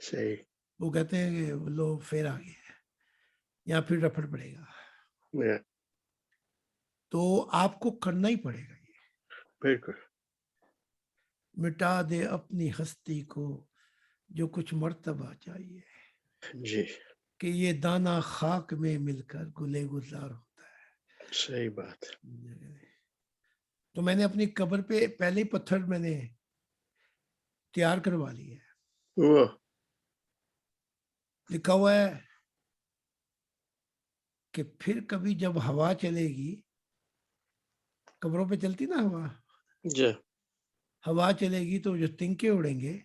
صحیح وہ کہتے ہیں کہ لو پھر آ گیا یا پھر رفڑ پڑے گا، Yeah, تو آپ کو کرنا ہی پڑے گا یہ، بالکل مٹا دے اپنی ہستی کو جو کچھ مرتبہ چاہیے، جی کہ یہ دانہ خاک میں مل کر گلے گلزار ہوتا صحیح بات ہے۔ تو میں نے اپنی قبر پہ پہلے ہی پتھر میں نے تیار کروا لی ہے، وہ لکھا ہوا ہے کہ پھر کبھی جب ہوا چلے گی، قبروں پہ چلتی نا ہوا، جی ہوا چلے گی تو جو تنکے اڑیں گے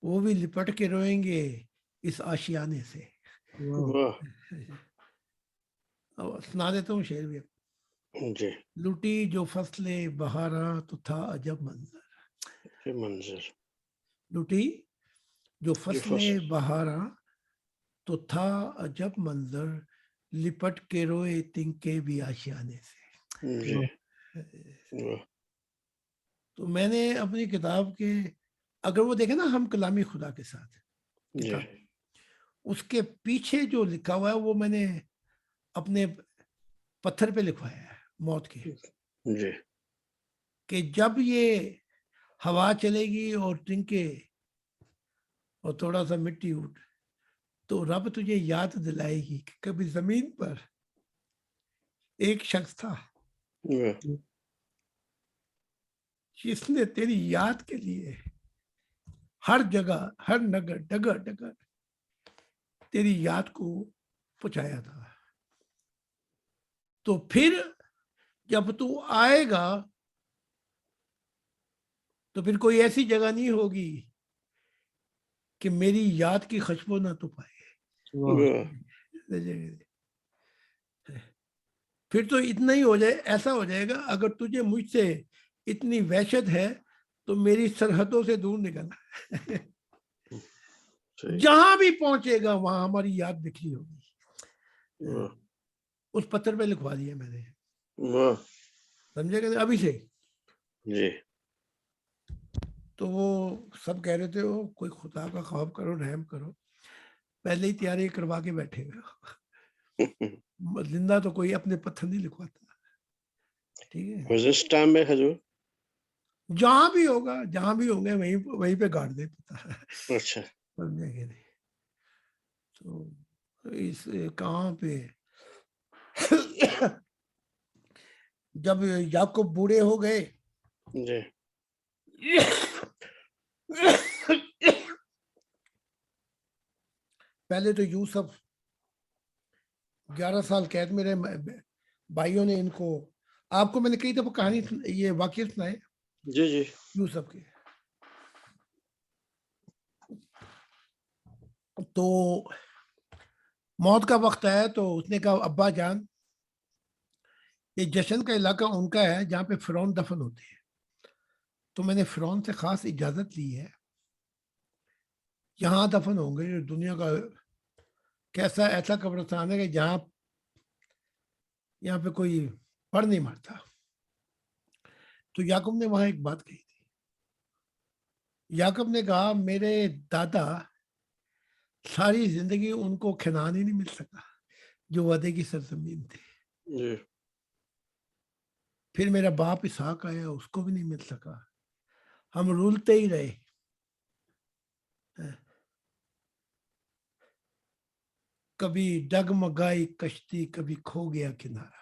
وہ بھی لپٹ کے روئیں گے اس آشیانے سے۔ واہ سنا دیتا ہوں شعر بھی۔ جی لٹی جو فصل بہاراں تو تھا عجب منظر، یہ منظر لٹی جو فصل فصل بہاراں تو تھا عجب منظر، لپٹ کے روئے تنکے بھی آشیانے سے۔ جی واہ تو میں نے اپنی کتاب کے، اگر وہ دیکھیں نا ہم کلامی خدا کے ساتھ جی کتاب، اس کے پیچھے جو لکھا ہوا ہے وہ میں نے اپنے پتھر پہ لکھوایا ہے موت کے، جی کہ جب یہ ہوا چلے گی اور تنکے اور تھوڑا سا مٹی اٹھ، تو رب تجھے یاد دلائے گی کہ کبھی زمین پر ایک شخص تھا واہ جس نے تیری یاد کے لیے ہر جگہ، ہر نگر ڈگر ڈگر تیری یاد کو پہنچایا تھا۔ تو پھر جب تو آئے گا تو پھر کوئی ایسی جگہ نہیں ہوگی کہ میری یاد کی خوشبو نہ تو پائے۔ واہ پھر تو اتنا ہی ہو جائے، ایسا ہو جائے گا اگر تجھے مجھ سے اتنی وحشت ہے تو میری سرحدوں سے دور نکلنا، صحیح جہاں بھی پہنچے گا وہاں ہماری یاد بکھری ہوگی۔ واہ اس پتھر پہ لکھوا دیا میں نے، واہ سمجھے کہ ابھی سے۔ جی تو وہ سب کہہ رہے تھے وہ کوئی خدا کا خوف کرو، رحم کرو، پہلے ہی تیاری کروا کے بیٹھے ہوئے، زندہ تو کوئی اپنے پتھر نہیں لکھواتا۔ ٹھیک ہے، اس ٹائم میں حضور جہاں بھی ہوگا، جہاں بھی ہوں گے وہیں پہ گاڑ دے پتھر، اچھا سمجھے کہ نہیں؟ تو اس کہاں پہ جب یعقوب بوڑھے ہو گئے، جی پہلے تو یوسف 11 سال قید میں رہے، بھائیوں نے ان کو، آپ کو میں نے کئی دفعہ کہانی یہ واقعہ سنائے جی جی یوسف کے، تو موت کا وقت آیا تو اس نے کہا ابا جان یہ جشن کا علاقہ ان کا ہے جہاں پہ فرعون دفن ہوتے ہیں، تو میں نے فرعون سے خاص اجازت لی ہے، یہاں دفن ہوں گے، دنیا کا کیسا ایسا قبرستان ہے کہ جہاں یہاں پہ کوئی پڑھ نہیں مرتا۔ تو یعقوب نے وہاں ایک بات کہی تھی، یعقوب نے کہا میرے دادا ساری زندگی ان کو کھنان ہی نہیں مل سکا جو وعدے کی سرزمین تھی، جی پھر میرا باپ اسحاق آیا اس کو بھی نہیں مل سکا، ہم رولتے ہی رہے، کبھی ڈگمگائی کشتی کبھی کھو گیا کنارہ،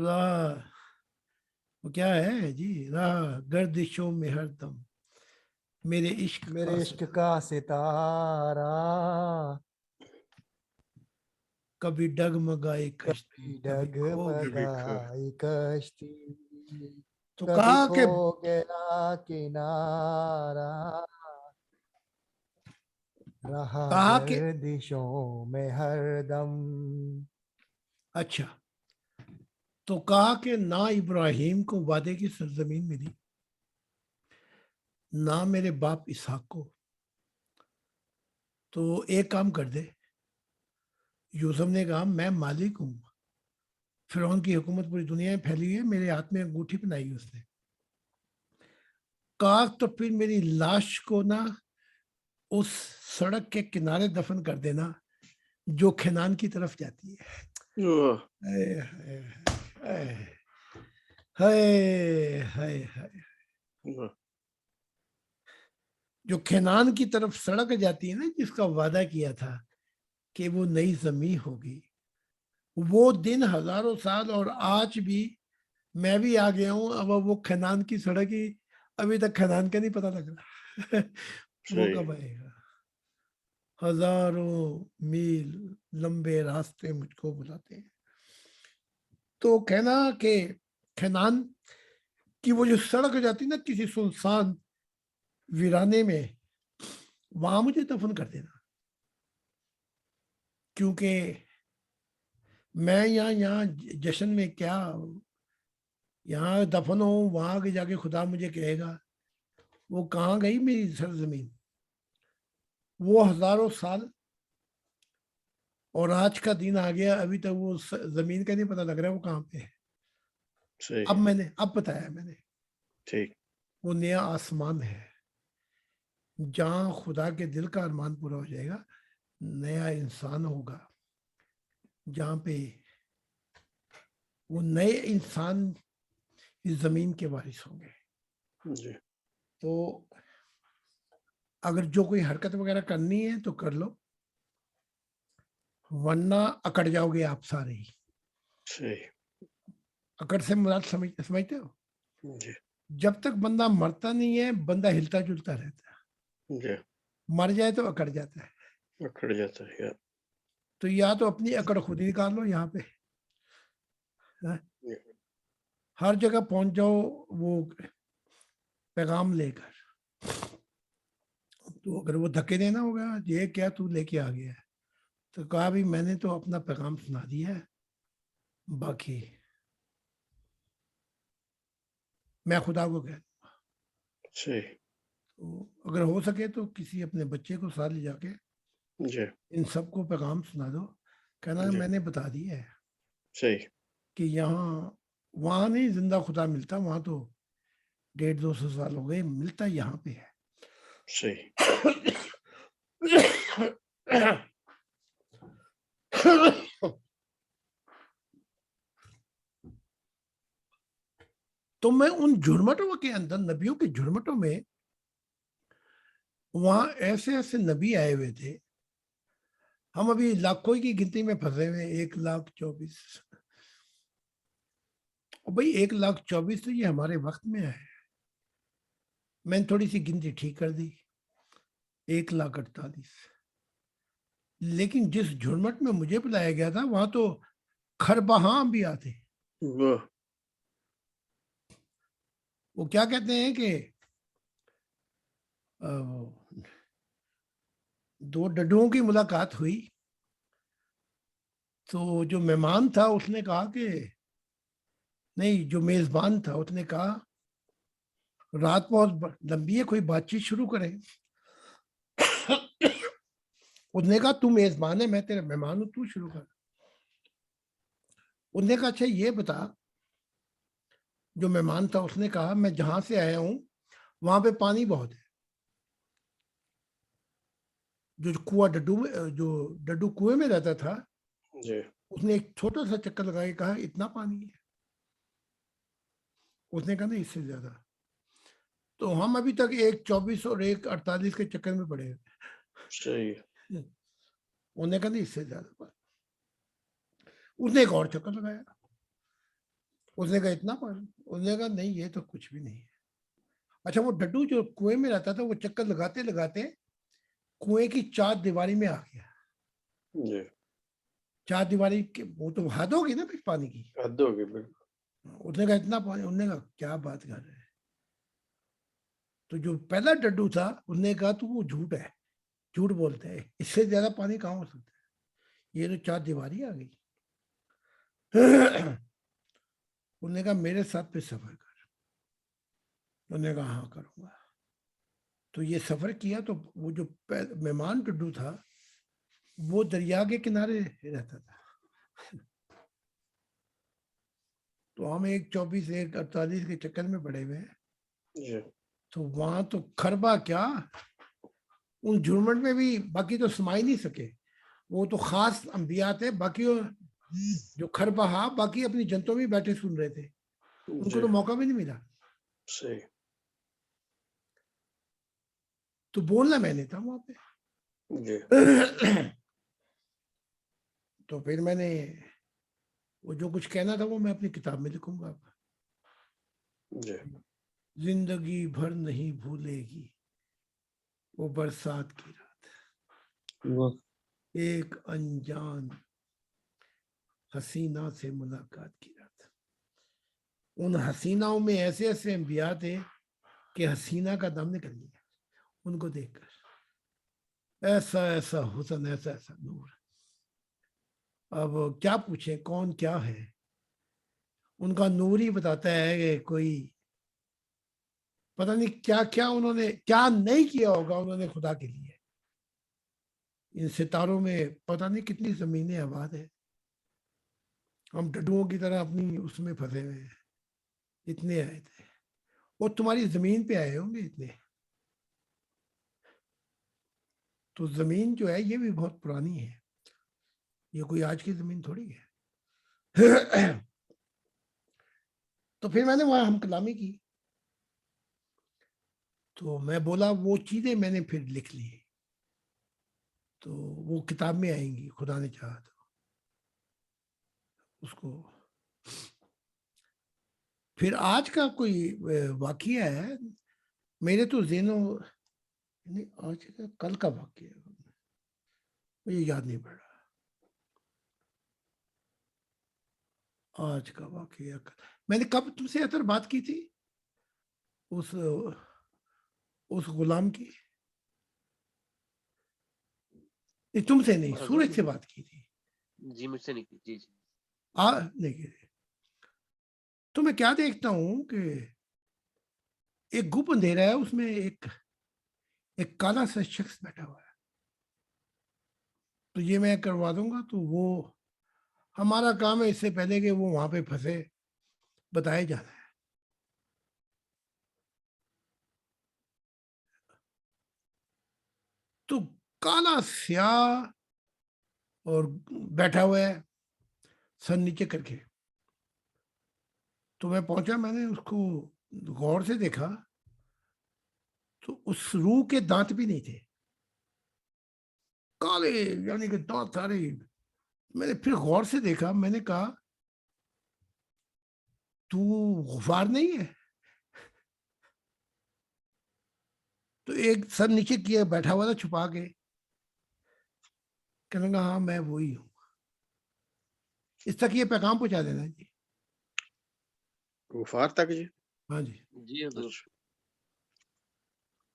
راہ وہ کیا ہے جی، راہ گردشوں میں ہر دم میرے عشق میرے کا عشق کا ستارہ کبھی ڈگمگائے کشتی کبھی کبھی کھو گئی۔ ڈگمگائی کشتی تو کبھی کہا کھو کہ گیا کنارہ رہا کہا کہ گردشوں میں ہر دم۔ اچھا تو کہا کہ نہ ابراہیم کو وعدے کی سرزمین ملی، نہ میرے باپ اسحاق کو، تو ایک کام کر دے۔ یوسف نے کہا میں مالک ہوں، فرعون کی حکومت پوری دنیا میں پھیلی ہوئی ہے، میرے ہاتھ میں انگوٹھی پہنائی اس نے، کاش تو پھر میری لاش کو نا اس سڑک کے کنارے دفن کر دینا جو کھنان کی طرف جاتی ہے۔ ہائے ہائے ہائے ہائے ہائے ہائے۔ جو کھنان کی طرف سڑک جاتی ہے نا، جس کا وعدہ کیا تھا کہ وہ نئی زمین ہوگی، وہ دن ہزاروں سال اور آج بھی میں بھی آ گیا ہوں، اب وہ کھنان کی سڑک ہی ابھی تک کھنان کا نہیں پتہ لگ رہا وہ کب آئے گا؟ ہزاروں میل لمبے راستے مجھ کو بلاتے ہیں۔ تو کہنا کہ کھنان کی وہ جو سڑک جاتی نا کسی سنسان ویرانے میں، وہاں مجھے دفن کر دینا، کیونکہ میں یہاں جشن میں کیا، یہاں دفن ہوں، وہاں کے جا کے خدا مجھے کہے گا وہ کہاں گئی میری سرزمین، وہ ہزاروں سال اور آج کا دن آ گیا، ابھی تک وہ زمین کا نہیں پتہ لگ رہا ہے وہ کہاں پہ ہے۔ اب بتایا میں نے، ٹھیک، وہ نیا آسمان ہے جہاں خدا کے دل کا ارمان پورا ہو جائے گا، نیا انسان ہوگا جہاں پہ وہ نئے انسان اس زمین کے وارث ہوں گے۔ جی تو اگر جو کوئی حرکت وغیرہ کرنی ہے تو کر لو، ورنہ اکڑ جاؤ گے آپ سارے ہی۔ صحیح، اکڑ سے مراد سمجھتے ہو؟ جی جب تک بندہ مرتا نہیں ہے بندہ ہلتا جلتا رہتا ہے، جی مر جائے تو اکڑ جاتا ہے۔ اکڑ جاتا ہے، تو یا تو اپنی اکڑ خود ہی نکال لو یہاں پہ، ہر جگہ پہنچ جاؤ وہ پیغام لے کر۔ تو اگر وہ دھکے دینا ہوگا یہ کیا تو لے کے آ گیا ہے، تو کہا بھی میں نے تو اپنا پیغام سنا دیا ہے، باقی میں خدا کو کہہ دوں گا۔ صحیح، تو اگر ہو سکے تو کسی اپنے بچے کو ساتھ لے جا کے جی ان سب کو پیغام سنا دو، کہنا جی میں نے بتا دیا ہے صحیح، کہ وہاں نہیں زندہ خدا ملتا، وہاں تو 150-200 سال ہو گئے، ملتا یہاں پہ ہے۔ صحیح، تو میں ان جھرمٹوں کے اندر، نبیوں کے جھرمٹوں میں، وہاں ایسے ایسے نبی آئے ہوئے تھے، ہم ابھی لاکھوں کی گنتی میں پھنسے ہوئے، 1,24,000۔ بھائی 1,24,000 تو یہ ہمارے وقت میں ہے، میں نے تھوڑی سی گنتی ٹھیک کر دی، 1,48,000۔ لیکن جس جھرمٹ میں مجھے بلایا گیا تھا وہاں تو کھربہاں بھی آتے، وہ کیا کہتے ہیں کہ دو ڈڈوؤں کی ملاقات ہوئی، تو جو مہمان تھا اس نے کہا کہ نہیں، جو میزبان تھا اس نے کہا رات بہت لمبی ہے، کوئی بات چیت شروع کریں۔ اس نے کہا تو میزبان ہے، میں تیرا مہمان ہوں، تو شروع کر۔ اس نے کہا اچھا یہ بتا، جو مہمان تھا اس نے کہا میں جہاں سے آیا ہوں وہاں پہ پانی بہت ہے، جو ڈڈو کنویں میں رہتا تھا جی اس نے ایک چھوٹا سا چکر لگا کے کہا اتنا پانی ہے، اس نے کہا نہیں اس سے زیادہ۔ تو ہم ابھی تک 1,24,000 اور 1,48,000 کے چکر میں پڑے ہیں۔ صحیح، انہوں نے کہا نہیں اس سے زیادہ پانی۔ اس نے ایک اور چکر لگایا، اس نے کہا اتنا پانی، اس نے کہا نہیں یہ تو کچھ بھی نہیں ہے۔ اچھا وہ ڈڈو جو کنویں میں رہتا تھا وہ چکر لگاتے لگاتے کنویں کی 4 دیواری میں آ گیا. جی 4 دیواری کے وہ تو حد ہوگی نا پھر پانی کی. حد ہوگی بالکل. اس نے کہا اتنا پانی, انہوں نے کہا کیا بات کر رہے ہیں. تو جو پہلا ڈڈو تھا اس نے کہا تو وہ جھوٹ ہے, جھوٹ بولتے ہیں, اس سے زیادہ پانی کہاں ہو سکتا ہے, یہ تو 4 دیواری آ گئی. انہوں نے کہا میرے ساتھ پہ سفر کر. انہوں نے کہا ہاں کروں گا. تو یہ سفر کیا تو وہ جو مہمان ڈڈو تھا وہ دریا کے کنارے رہتا تھا. تو ہم ایک 24 ایک 48 کے چکر میں پڑے ہوئے ہیں. جی تو وہاں تو کھربا کیا, ان جھرمٹ میں بھی باقی تو سما ہی نہیں سکے, وہ تو خاص انبیاء تھے, باقی جو کھربا باقی اپنی جنتوں میں بیٹھے سن رہے تھے, ان کو جی تو موقع بھی نہیں ملا. صحیح. تو بولنا میں نے تھا وہاں پہ. جی تو پھر میں نے وہ جو کچھ کہنا تھا وہ میں اپنی کتاب میں لکھوں گا. جی زندگی بھر نہیں بھولے گی وہ برسات کی رات, ایک انجان حسینہ سے ملاقات کی رات. ان حسیناؤں میں ایسے ایسے انبیاء تھے کہ حسینہ کا دم نکل گیا ان کو دیکھ کر. ایسا ایسا حسن, ایسا ایسا نور. اب کیا پوچھیں کون کیا ہے, ان کا نور ہی بتاتا ہے کہ کوئی پتہ نہیں کیا کیا انہوں نے کیا نہیں کیا ہوگا انہوں نے خدا کے لیے. ان ستاروں میں پتہ نہیں کتنی زمینیں آباد ہیں, ہم ڈڈوؤں کی طرح اپنی اس میں پھنسے ہوئے ہیں. اتنے آئے تھے, وہ تمہاری زمین پہ آئے ہوں گے اتنے. تو زمین جو ہے یہ بھی بہت پرانی ہے, یہ کوئی آج کی زمین تھوڑی ہے. تو پھر میں نے وہاں ہم کلامی کی, تو میں بولا وہ چیزیں میں نے پھر لکھ لی, تو وہ کتاب میں آئیں گی خدا نے چاہا تو. اس کو پھر آج کا کوئی واقعہ ہے میرے تو ذہنوں, آج کا کل کا واقعہ ہے مجھے یاد نہیں پڑ رہا. آج کا واقعہ میں نے کب تم سے اتر بات کی تھی اس غلام کی, تم سے نہیں سورج سے بات کی تھی. جی مجھ سے نہیں کی. جی جی نہیں کی تھی. تو میں کیا دیکھتا ہوں کہ ایک گپ اندھیرا ہے, اس میں ایک کالا سا شخص بیٹھا ہوا ہے. تو یہ میں کروا دوں گا, تو وہ ہمارا کام ہے اس سے پہلے کہ وہ وہاں پہ پھنسے بتائے جانا ہے. تو کالا سیاہ اور بیٹھا ہوا ہے سر نیچے کر کے. تو میں پہنچا, میں نے اس کو غور سے دیکھا تو اس روح کے دانت بھی نہیں تھے, کالے یعنی کہ دانت سارے. میں نے پھر غور سے دیکھا, میں نے کہا تو غفار نہیں ہے؟ تو ایک سر نیچے کیا بیٹھا ہوا تھا چھپا کے, کہنے لگا ہاں میں وہی ہوں. اس تک یہ پیغام پہنچا دینا جی. غفار تک جی. ہاں جی. جی حضور.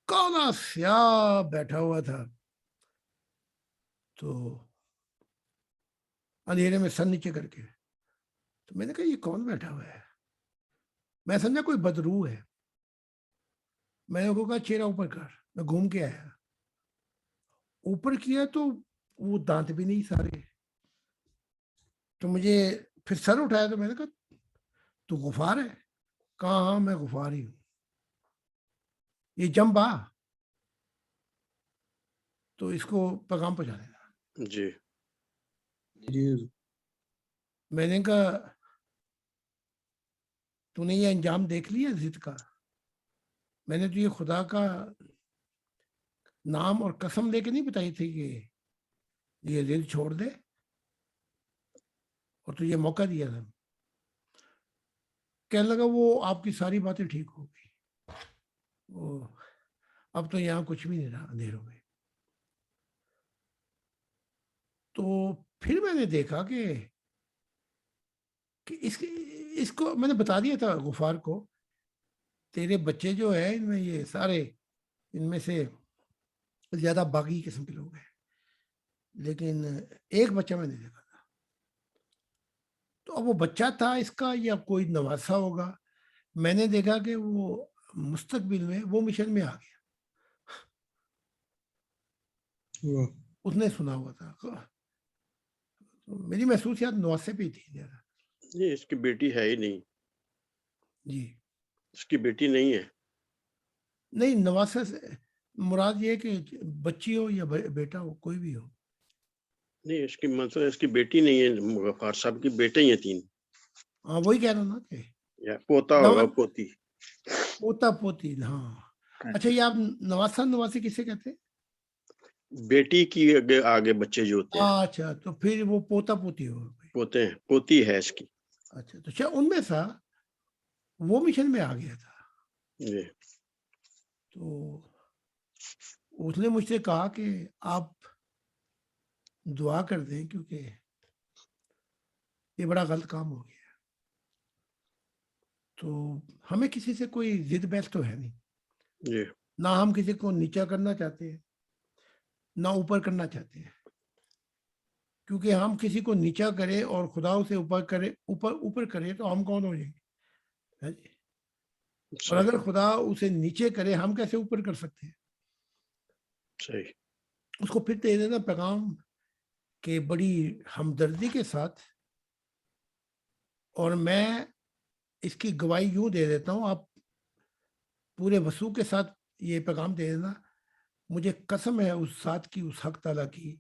کالا سیاہ بیٹھا ہوا تھا, تو اندھیرے میں سر نیچے کر کے. تو میں نے کہا یہ کون بیٹھا ہوا ہے؟ میں سمجھا کوئی بدروح ہے. میں نے کہا چہرہ اوپر کر. میں گھوم کے آیا, اوپر کیا تو وہ دانت بھی نہیں سارے. تو مجھے پھر سر اٹھایا تو میں نے کہا تو غفار ہے؟ کہا ہاں میں غفار ہی ہوں. یہ جمبا, تو اس کو پیغام پہنچا دینا. جی جی میں نے کہا تو نے یہ انجام دیکھ لیا ضد کا؟ میں نے تو یہ خدا کا نام اور قسم لے کے نہیں بتائی تھی کہ یہ ضد چھوڑ دے, اور تو یہ موقع دیا تھا. کہنے لگا وہ آپ کی ساری باتیں ٹھیک ہو گئی, اب تو یہاں کچھ بھی نہیں رہا اندھیروں میں. تو پھر میں نے دیکھا کہ اس کو میں نے بتا دیا تھا غفار کو, تیرے بچے جو ہے ان میں یہ سارے ان میں سے زیادہ باغی قسم کے لوگ ہیں, لیکن ایک بچہ میں نے دیکھا تھا. تو اب وہ بچہ تھا اس کا یا کوئی نواسا ہوگا, میں نے دیکھا کہ وہ مستقبل میں وہ مشن میں آ گیا, اس نے سنا ہوا تھا. میری محسوسیات نواسے پہ تھی زیادہ. نہیں, اس کی بیٹی ہے ہی نہیں, جی اس کی بیٹی نہیں ہے. نہیں, نواسا سے مراد یہ کہ بچی ہو یا بیٹا ہو, کوئی بھی ہو. نہیں, اس کی مطلب اس کی بیٹی نہیں ہے, غفار صاحب کی بیٹے ہی ہیں 3. ہاں وہی کہہ رہا ہوں نا کہ یا پوتا ہوگا, پوتی. پوتا پوتی, ہاں. اچھا, یہ آپ نواسا نواسی کسے کہتے ہیں؟ بیٹی کی آگے بچے جو ہوتے ہیں. اچھا, تو پھر وہ پوتا پوتی ہو. پوتے ہیں, پوتی ہے اس کی. اچھا, تو شاید ان میں سا وہ مشن میں آ گیا تھا. جی. تو اس نے مجھ سے کہا کہ آپ دعا کر دیں کیونکہ یہ بڑا غلط کام ہو گیا. تو ہمیں کسی سے کوئی ضد بحث تو ہے نہیں, جی. نہ ہم کسی کو نیچا کرنا چاہتے ہیں نہ اوپر کرنا چاہتے ہیں, کیونکہ ہم کسی کو نیچا کرے اور خدا اسے اوپر کرے تو ہم کون ہو جائیں گے؟ اور اگر خدا اسے نیچے کرے ہم کیسے اوپر کر سکتے ہیں؟ صحیح. اس کو پھر دے دینا پیغام کہ بڑی ہمدردی کے ساتھ, اور میں اس کی گواہی یوں دے دیتا ہوں, آپ پورے وسوع کے ساتھ یہ پیغام دے دینا, مجھے قسم ہے اس ذات کی, اس حق تعالیٰ کی,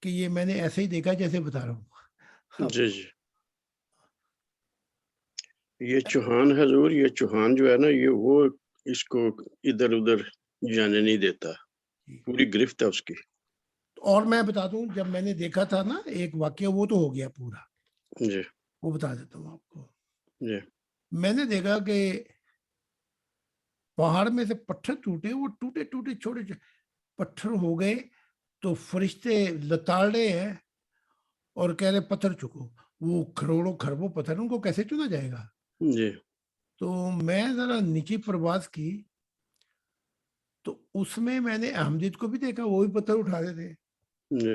کہ یہ میں نے ایسے ہی دیکھا جیسے بتا رہا ہوں. جی جی. یہ چوہان حضور, یہ چوہان جو ہے نا, یہ وہ اس کو ادھر ادھر جانے نہیں دیتا, پوری گرفت ہے اس کی. اور میں بتا دوں, جب میں نے دیکھا تھا نا ایک واقعہ, وہ تو ہو گیا پورا, جی. وہ بتا دیتا ہوں آپ کو. جی. میں نے دیکھا کہ پہاڑ میں سے پتھر ٹوٹے, وہ ٹوٹے ٹوٹے چھوٹے پتھر ہو گئے, تو فرشتے لتاڑ رہے ہیں اور کہہ رہے پتھر چکو. وہ کروڑوں خربوں پتھر, ان کو کیسے چنا جائے گا؟ جی. تو میں ذرا نیچی پرواز کی, تو اس میں نے احمدید کو بھی دیکھا, وہ بھی پتھر اٹھا رہے تھے, جی.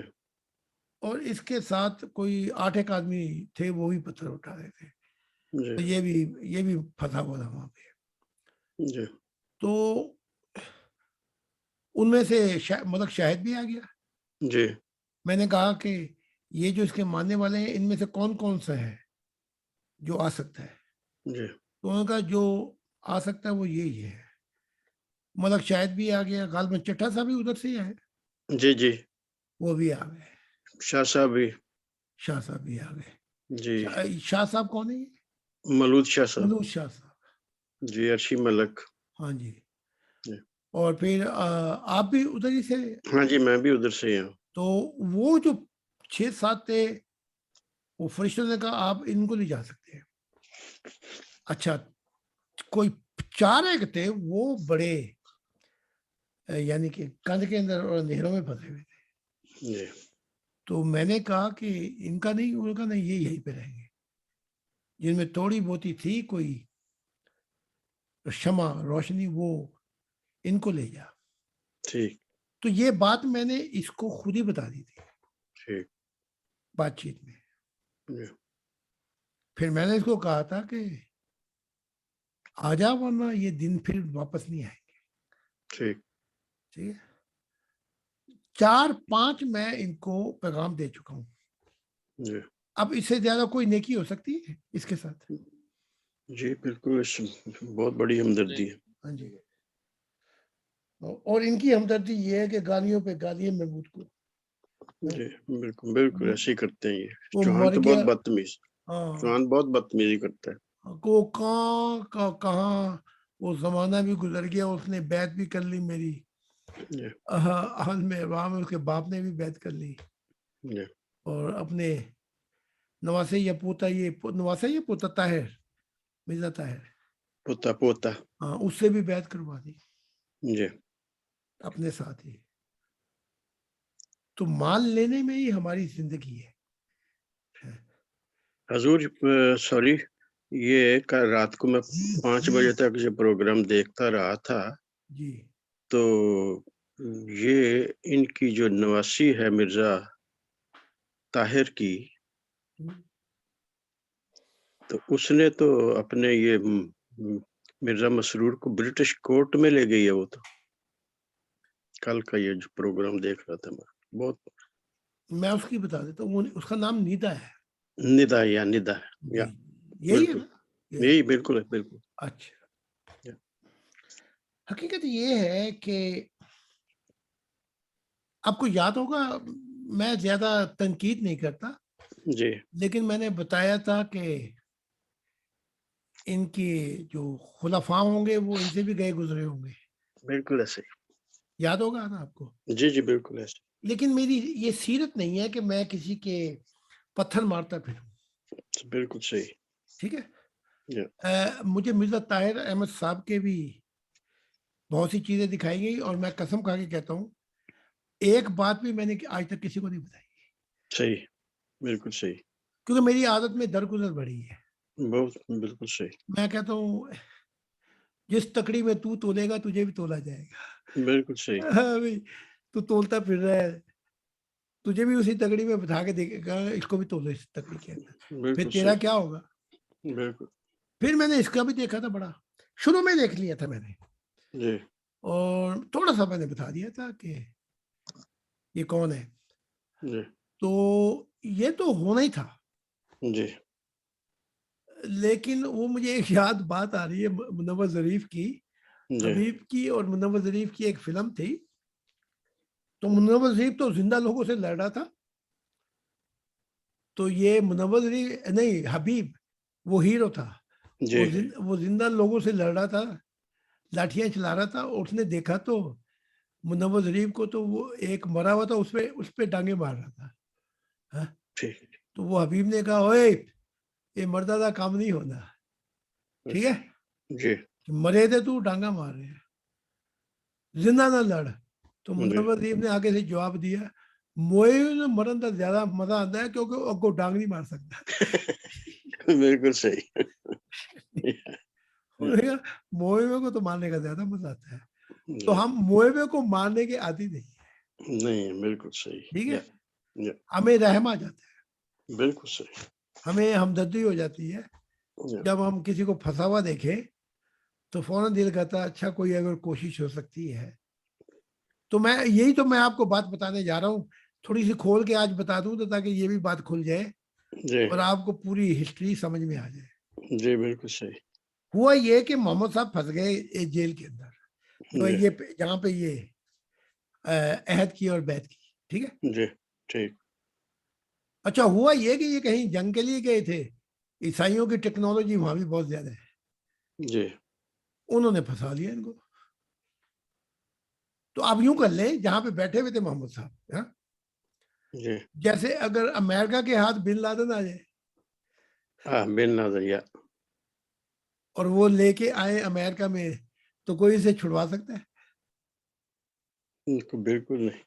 اور اس کے ساتھ کوئی 8 آدمی تھے, وہ بھی پتھر اٹھا رہے تھے. جی. تو یہ بھی پھنسا ہوا تھا وہاں پہ. جی. تو ان میں سے مطلب شاہد بھی آ گیا. جی. میں نے کہا کہ یہ جو اس کے ماننے والے ہیں, ان میں سے کون کون سا ہے جو آ سکتا ہے؟ جی. تو انہوں نے کہا جو آ سکتا ہے وہ یہی ہے. ملک شاہد بھی آ گیا, غالباً چٹھا صاحب بھی ادھر سے ہی آئے. جی. جی. وہ بھی آ گئے. شاہ صاحب بھی. شاہ صاحب بھی آ گئے. جی. شاہ صاحب کون ہے؟ ملود شاہ صاحب. ملود شاہ صاحب. جی. عرشی ملک. ہاں جی. جی. اور پھر آپ بھی ادھر ہی سے؟ ہاں جی, میں بھی ادھر سے ہی ہوں. تو وہ جو 6-7 تھے, وہ فرشتوں نے کہا آپ ان کو نہیں جا سکتے ہیں. اچھا, کوئی 4 ایک تھے, وہ بڑے یعنی کہ کند کے اندر اور اندھیروں میں پھنسے ہوئے تھے. جی. تو میں نے کہا کہ ان کا نہیں, ان کا نہیں, یہ یہیں پہ رہیں گے. جن میں تھوڑی بہتی تھی کوئی شمع روشنی, وہ ان کو لے جا. ٹھیک. تو یہ بات میں نے اس کو خود ہی بتا دی تھی. ٹھیک. بات چیت میں. جی. پھر میں نے اس کو کہا تھا کہ آ جا, ورنہ یہ دن پھر واپس نہیں آئیں گے. ٹھیک. ٹھیک ہے. 4-5 میں ان کو پیغام دے چکا ہوں. جی. اب اس سے زیادہ کوئی نیکی ہو سکتی ہے اس کے ساتھ؟ جی بالکل, بہت بڑی ہمدردی ہے. ہاں جی. اور ان کی ہمدردی یہ ہے کہ گالیوں پہ گالیاں محمود کو. جی بالکل بالکل ایسے ہی کرتے ہیں. یہ وہ چوہان مر تو گیا. بہت بدتمیز, چوہان بہت بدتمیزی کرتا ہے. کو کہاں وہ زمانہ بھی گزر گیا, اس نے بیعت بھی کر لی میری. اہل میں وہاں میں اس کے باپ نے بھی بیعت کر لی. اور اپنے نواسے یا پوتا, یہ نواسے یا پوتا طاہر, مرزا طاہر پوتا. ہاں, اس سے بھی بیعت کروا دی. جی اپنے ساتھ ہی. تو مان لینے میں ہی ہماری زندگی ہے. حضور سوری، یہ کل رات کو میں 5 بجے تک یہ پروگرام دیکھتا رہا تھا، جی تو یہ ان کی جو نواسی ہے مرزا طاہر کی، تو اس نے تو اپنے یہ مرزا مسرور کو برٹش کورٹ میں لے گئی ہے. وہ تو کل کا یہ جو پروگرام دیکھ رہا تھا میں، بہت میں اس کی بتا دیتا ہوں. اس کا نام نیدا ہے. ندا یا جی یہی ہے بالکل نا. یہی بالکل ہے، بالکل. اچھا حقیقت یہ ہے کہ آپ کو یاد ہوگا میں زیادہ تنقید نہیں کرتا، جی لیکن میں نے بتایا تھا کہ ان کی جو خلفاء ہوں گے وہ ان سے بھی گئے گزرے ہوں گے. بالکل ایسے یاد ہوگا نا آپ کو. جی جی بالکل ایسے. لیکن میری یہ سیرت نہیں ہے کہ میں کسی کے پتھر مارتا پھروں. بالکل صحیح. ٹھیک ہے. جی مجھے مرزا طاہر احمد صاحب کے بھی بہت سی چیزیں دکھائی گئی، اور میں قسم کھا کے کہتا ہوں ایک بات بھی میں نے آج تک کسی کو نہیں بتائی، صحیح، بالکل صحیح. کیونکہ میری عادت میں درگزر بڑھی ہے. بہت بالکل صحیح. میں کہتا ہوں جس تکڑی میں تو تولے گا تجھے بھی تولا جائے گا. بالکل صحیح. بھائی تو تولتا پھر رہا ہے، تجھے بھی اسی تکڑی میں بٹھا کے دیکھے گا، اس کو بھی تولو اس تکڑی کے اندر، پھر بالکل تیرا صحیح. کیا ہوگا. بالکل. پھر میں نے اس کا بھی دیکھا تھا، بڑا شروع میں دیکھ لیا تھا میں نے، جی اور تھوڑا سا میں نے بتا دیا تھا کہ یہ کون ہے. جی تو یہ تو ہونا ہی تھا. جی لیکن وہ مجھے ایک یاد بات آ رہی ہے منور ظریف کی، جی حبیب کی اور منور ظریف کی ایک فلم تھی. تو منور ظریف تو زندہ لوگوں سے لڑ رہا تھا، تو یہ منور ظریف نہیں، حبیب وہ ہیرو تھا. جی وہ زندہ لوگوں سے لڑ رہا تھا، لاٹھیاں چلا رہا تھا، اور اس نے دیکھا تو منور ظریف کو تو وہ ایک مرا ہوا تھا، اس پہ ڈانگے مار رہا تھا. ہاں؟ ٹھیک. تو وہ حبیب نے کہا اوئے یہ مردہ کام نہیں ہونا، ٹھیک ہے، جی مرے تھے تو ڈانگا مار رہے ہیں، زندہ نہ لڑ. تو جی منور ظریف نے آگے سے جواب دیا موئے مرن کا زیادہ مزہ آتا ہے کیونکہ وہ کو ڈانگ نہیں مار سکتا. بالکل صحیح. موئے کو تو مارنے کا زیادہ مزہ آتا ہے. تو ہم موئے کو مارنے کے عادی نہیں ہیں. نہیں بالکل صحیح. ٹھیک ہے، ہمیں رحم آ جاتا ہے، بالکل صحیح. ہمیں ہمدردی ہو جاتی ہے جب ہم کسی کو پھنسا ہوا دیکھیں تو فوراً دل کرتا اچھا کوئی اگر کوشش ہو سکتی ہے. تو میں آپ کو بات بتانے جا رہا ہوں، تھوڑی سی کھول کے آج بتا دوں تو تاکہ یہ بھی بات کھل جائے جی اور آپ کو پوری ہسٹری سمجھ میں آ جائے. جی بالکل صحیح. ہوا یہ کہ محمد صاحب پھنس گئے ایک جیل کے اندر، جو جی یہ جہاں پہ یہ عہد کی اور بیعت کی. ٹھیک ہے. جی ٹھیک. اچھا ہوا یہ کہ یہ کہیں جنگ کے لیے گئے تھے، عیسائیوں کی ٹیکنالوجی وہاں بھی بہت زیادہ ہے، جی انہوں نے پھنسا لیا ان کو. تو آپ یوں کر لیں جہاں پہ بیٹھے ہوئے تھے محمد صاحب، ہاں، جی جیسے اگر امریکہ کے ہاتھ بن لادن آ جائے ہاں بن نظریہ. اور وہ لے کے آئے امریکہ میں، تو کوئی اسے چھڑوا سکتا ہے؟ بالکل نہیں.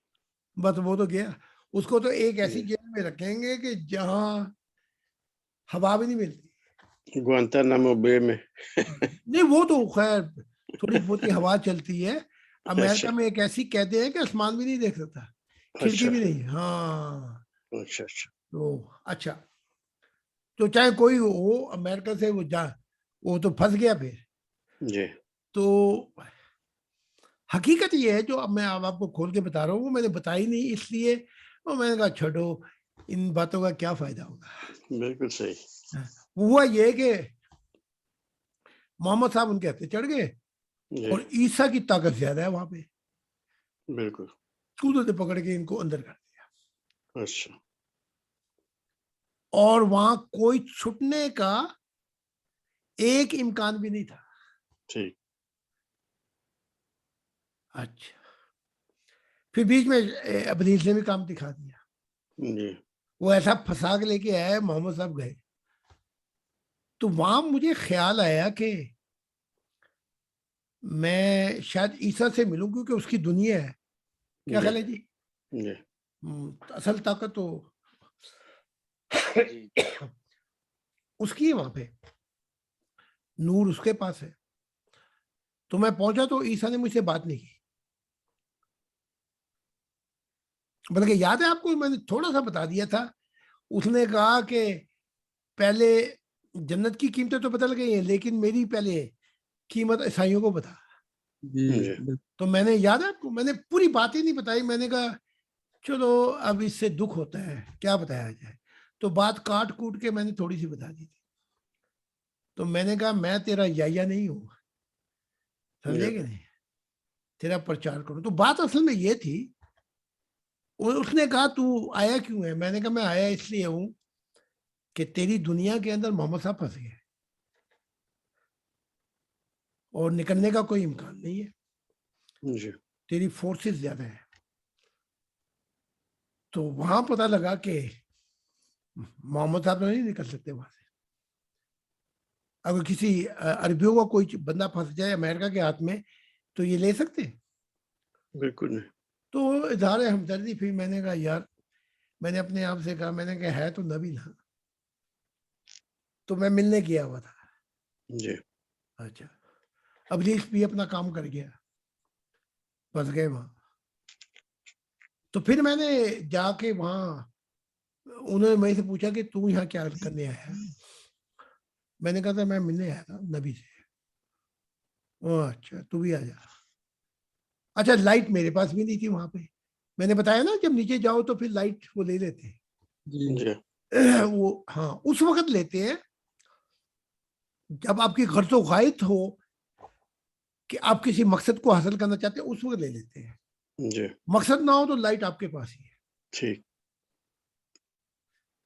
بس وہ تو گیا، اس کو تو ایک ایسی جیل میں رکھیں گے کہ جہاں ہوا بھی نہیں ملتی. گوانتانامو بے میں. نہیں وہ تو خیر تھوڑی بہت ہی ہوا چلتی ہے. اچھا امریکہ میں ایک ایسی قیدی ہے کہ آسمان بھی نہیں دیکھ سکتا، کھڑکی اچھا بھی نہیں. ہاں اچھا اچھا. تو اچھا، تو چاہے کوئی ہو امریکہ سے وہ تو پھنس گیا. پھر جی تو حقیقت یہ ہے جو اب میں آپ کو کھول کے بتا رہا ہوں، وہ میں نے بتائی نہیں اس لیے، اور میں نے کہا چھوڑو ان باتوں کا کیا فائدہ ہوگا. بالکل صحیح. ہوا یہ کہ محمد صاحب ان کے ہاتھ چڑھ گئے، جی اور عیسیٰ کی طاقت زیادہ ہے وہاں پہ، بالکل. کودوں سے پکڑ کے ان کو اندر کر دیا، اچھا اور وہاں کوئی چھٹنے کا ایک امکان بھی نہیں تھا. ٹھیک. اچھا پھر بیچ میں ابلیس نے بھی کام دکھا دیا، جی وہ ایسا پھنسا کے لے کے آیا، محمد صاحب گئے. تو وہاں مجھے خیال آیا کہ میں شاید عیسیٰ سے ملوں کیونکہ اس کی دنیا ہے. کیا خیال ہے جی؟ جی اصل طاقت تو جی اس کی ہے وہاں پہ, نور اس کے پاس ہے. تو میں پہنچا تو عیسیٰ نے مجھ سے بات نہیں کی, بلکہ یاد ہے آپ کو میں نے تھوڑا سا بتا دیا تھا. اس نے کہا کہ پہلے جنت کی قیمتیں تو پتہ لگ گئی ہیں, لیکن میری پہلے قیمت عیسائیوں کو بتا. جی تو میں نے, یاد ہے آپ کو, میں نے پوری بات ہی نہیں بتائی. میں نے کہا چلو اب اس سے دکھ ہوتا ہے, کیا بتایا جائے. تو بات کاٹ کوٹ کے میں نے تھوڑی سی بتا دی تھی. تو میں نے کہا میں تیرا یا نہیں ہوں, سمجھے کہ نہیں, تیرا پرچار کروں. تو بات اصل میں یہ تھی, اس نے کہا تو آیا کیوں ہے. میں نے کہا میں آیا اس لیے ہوں کہ تیری دنیا کے اندر محمد صاحب پھنس گئے اور نکلنے کا کوئی امکان نہیں ہے, جی تیری فورسز زیادہ ہیں. تو وہاں پتہ لگا کہ محمد صاحب نہیں نکل سکتے وہاں سے. اگر کسی عربیوں کا کوئی بندہ پھنس جائے امریکہ کے ہاتھ میں تو یہ لے سکتے, بالکل نہیں. تو اظہار ہمدردی. پھر میں نے کہا یار, میں نے اپنے آپ سے کہا, میں نے کہا ہے تو نبی نا, تو میں ملنے گیا ہوا تھا. جی اچھا, ابلیس بھی اپنا کام کر گیا, پھنس گئے وہاں. تو پھر میں نے جا کے وہاں, انہوں نے مجھ سے پوچھا کہ تو یہاں کیا کرنے آیا ہے. میں نے کہا تھا میں ملنے آیا تھا نبی سے. اچھا تو بھی آ جا. اچھا لائٹ میرے پاس بھی نہیں تھی وہاں پہ. میں نے بتایا نا جب نیچے جاؤ تو پھر لائٹ وہ لے لیتے ہیں. جی وہ ہاں اس وقت لیتے ہیں جب آپ کی غرض و غائط ہو کہ آپ کسی مقصد کو حاصل کرنا چاہتے ہیں, اس وقت لے لیتے ہیں. جی مقصد نہ ہو تو لائٹ آپ کے پاس ہی ہے. ٹھیک.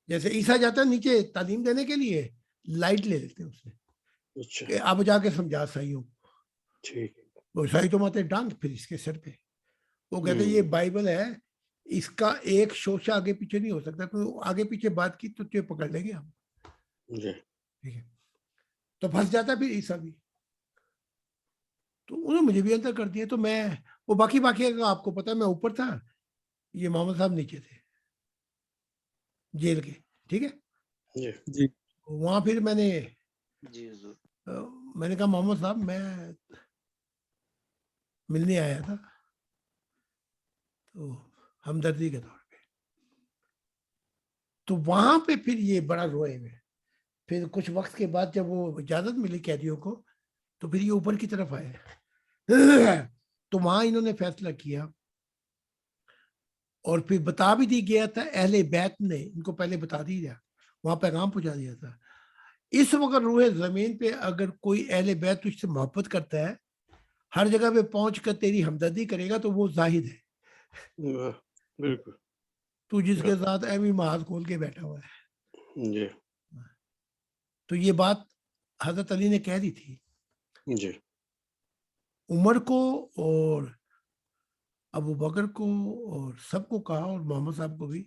جیسے عیسیٰ جاتا ہے نیچے تعلیم دینے کے لیے, لائٹ لے لیتے ہیں اس سے اچھا کہ اب جا کے سمجھا عیسائیوں. ٹھیک. وہ عیسائی تو ماتے ڈانٹ پھر اس کے سر پہ. وہ کہتے ہیں یہ بائبل ہے, اس کا ایک شوشہ آگے پیچھے نہیں ہو سکتا, تو آگے پیچھے بات کی تو تجھے پکڑ لیں گے ہم. جی ٹھیک ہے, تو پھنس جاتا پھر عیسیٰ بھی. تو انہوں نے مجھے بھی انتر کر دیا. تو میں وہ باقی آپ کو پتا, میں اوپر تھا, یہ محمد صاحب نیچے تھے جیل کے. ٹھیک ہے, جی جی وہاں پھر میں نے جی حضور. میں نے کہا محمد صاحب میں ملنے آیا تھا, تو ہمدردی کے طور پہ. تو وہاں پہ پھر یہ بڑا روئے ہوئے. پھر کچھ وقت کے بعد جب وہ اجازت ملی قیدیوں کو, تو پھر یہ اوپر کی طرف آئے. تو وہاں انہوں نے فیصلہ کیا, اور پھر بتا بھی دی گیا تھا, اہل بیت نے ان کو پہلے بتا دیا, وہاں پیغام پہنچا دیا تھا. اس وقت روح زمین پہ اگر کوئی اہل بیت تجھ سے محبت کرتا ہے, ہر جگہ پہ پہنچ کر تیری ہمدردی کرے گا, تو وہ زاہد ہے. بالکل. تو جس کے ساتھ ایویں محاذ کھول کے بیٹھا ہوا ہے. جی تو یہ بات حضرت علی نے کہہ دی تھی جی عمر کو اور ابو بکر کو اور سب کو کہا, اور محمد صاحب کو بھی,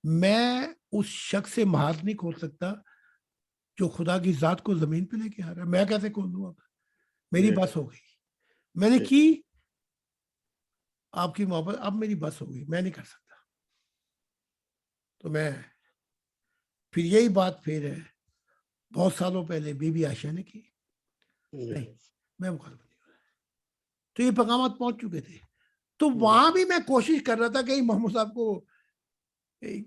میں اس شخص سے محاذ نہیں کھول سکتا جو خدا کی ذات کو زمین پہ لے کے آ رہا ہے. میں کیسے کھول دوں؟ اب میری بس ہو گئی, میں نے کی آپ کی محبت, اب میری بس ہو گئی, میں نہیں کر سکتا. تو میں پھر یہی بات پھر ہے بہت سالوں پہلے بی بی عائشہ نے کی, نہیں میں مخالف نہیں ہوں. تو یہ پیغامات پہنچ چکے تھے. تو وہاں بھی میں کوشش کر رہا تھا کہ محمد صاحب کو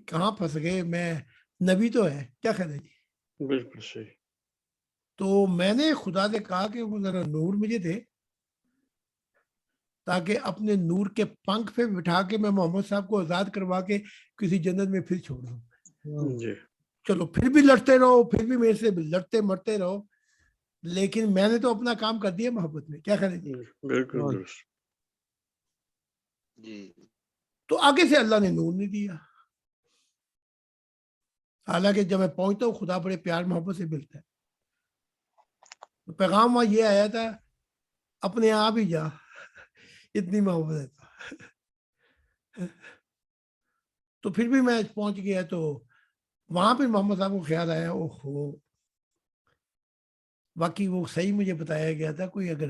کہاں پھنس گئے, میں نبی تو ہے, کیا خیال ہے جی؟ بالکل صحیح. تو میں نے خدا سے کہا کہ وہ ذرا نور مجھے دے, تاکہ اپنے نور کے پنکھ پہ بٹھا کے میں محمد صاحب کو آزاد کروا کے کسی جنت میں پھر چھوڑ دوں. جی چلو پھر بھی لڑتے رہو, پھر بھی میرے سے لڑتے مرتے رہو, لیکن میں نے تو اپنا کام کر دیا محبت میں, کیا کریں جی؟ بالکل درست. جی تو آگے سے اللہ نے نور نہیں دیا. حالانکہ جب میں پہنچتا ہوں خدا بڑے پیار محبت سے ملتا ہے. تو پیغام وہاں یہ آیا تھا, اپنے آپ ہی جا, اتنی محبت ہے. تو پھر بھی میں پہنچ گیا. تو وہاں پہ محمد صاحب کو خیال آیا, اوہو واقعی وہ صحیح مجھے بتایا گیا تھا, کوئی اگر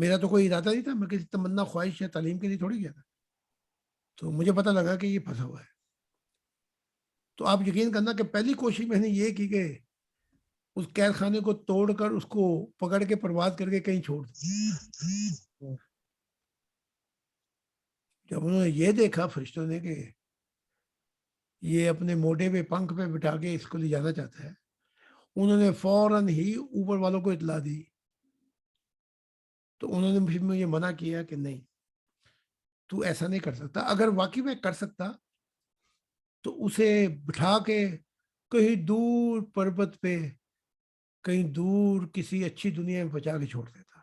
میرا تو کوئی ارادہ نہیں تھا, میں کسی تمنا خواہش یا تعلیم کے لیے تھوڑی گیا تھا. تو مجھے پتہ لگا کہ یہ پھنسا ہوا ہے. تو آپ یقین کرنا کہ پہلی کوشش میں نے یہ کی کہ اس قید خانے کو توڑ کر اس کو پکڑ کے پرواز کر کے کہیں چھوڑ دوں. جب انہوں نے یہ دیکھا فرشتوں نے کہ یہ اپنے موٹے پہ پنکھ پہ بٹھا کے اس کو لے جانا چاہتا ہے, انہوں نے فوراً ہی اوپر والوں کو اطلاع دی. تو انہوں نے مجھے منع کیا کہ نہیں, تو ایسا نہیں کر سکتا. اگر واقعی میں کر سکتا تو اسے بٹھا کے کہیں دور پربت پہ, کہیں دور کسی اچھی دنیا میں بچا کے چھوڑ دیتا.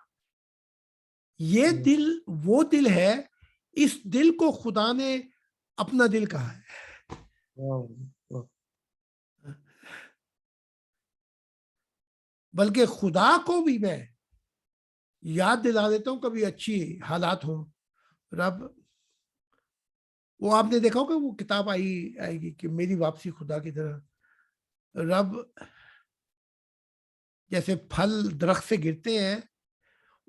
یہ دل وہ دل ہے, اس دل کو خدا نے اپنا دل کہا ہے. بلکہ خدا کو بھی میں یاد دلا دیتا ہوں کبھی اچھی حالات ہوں. رب, وہ آپ نے دیکھا ہوگا وہ کتاب آئے گی کہ میری واپسی خدا کی طرح. رب جیسے پھل درخت سے گرتے ہیں,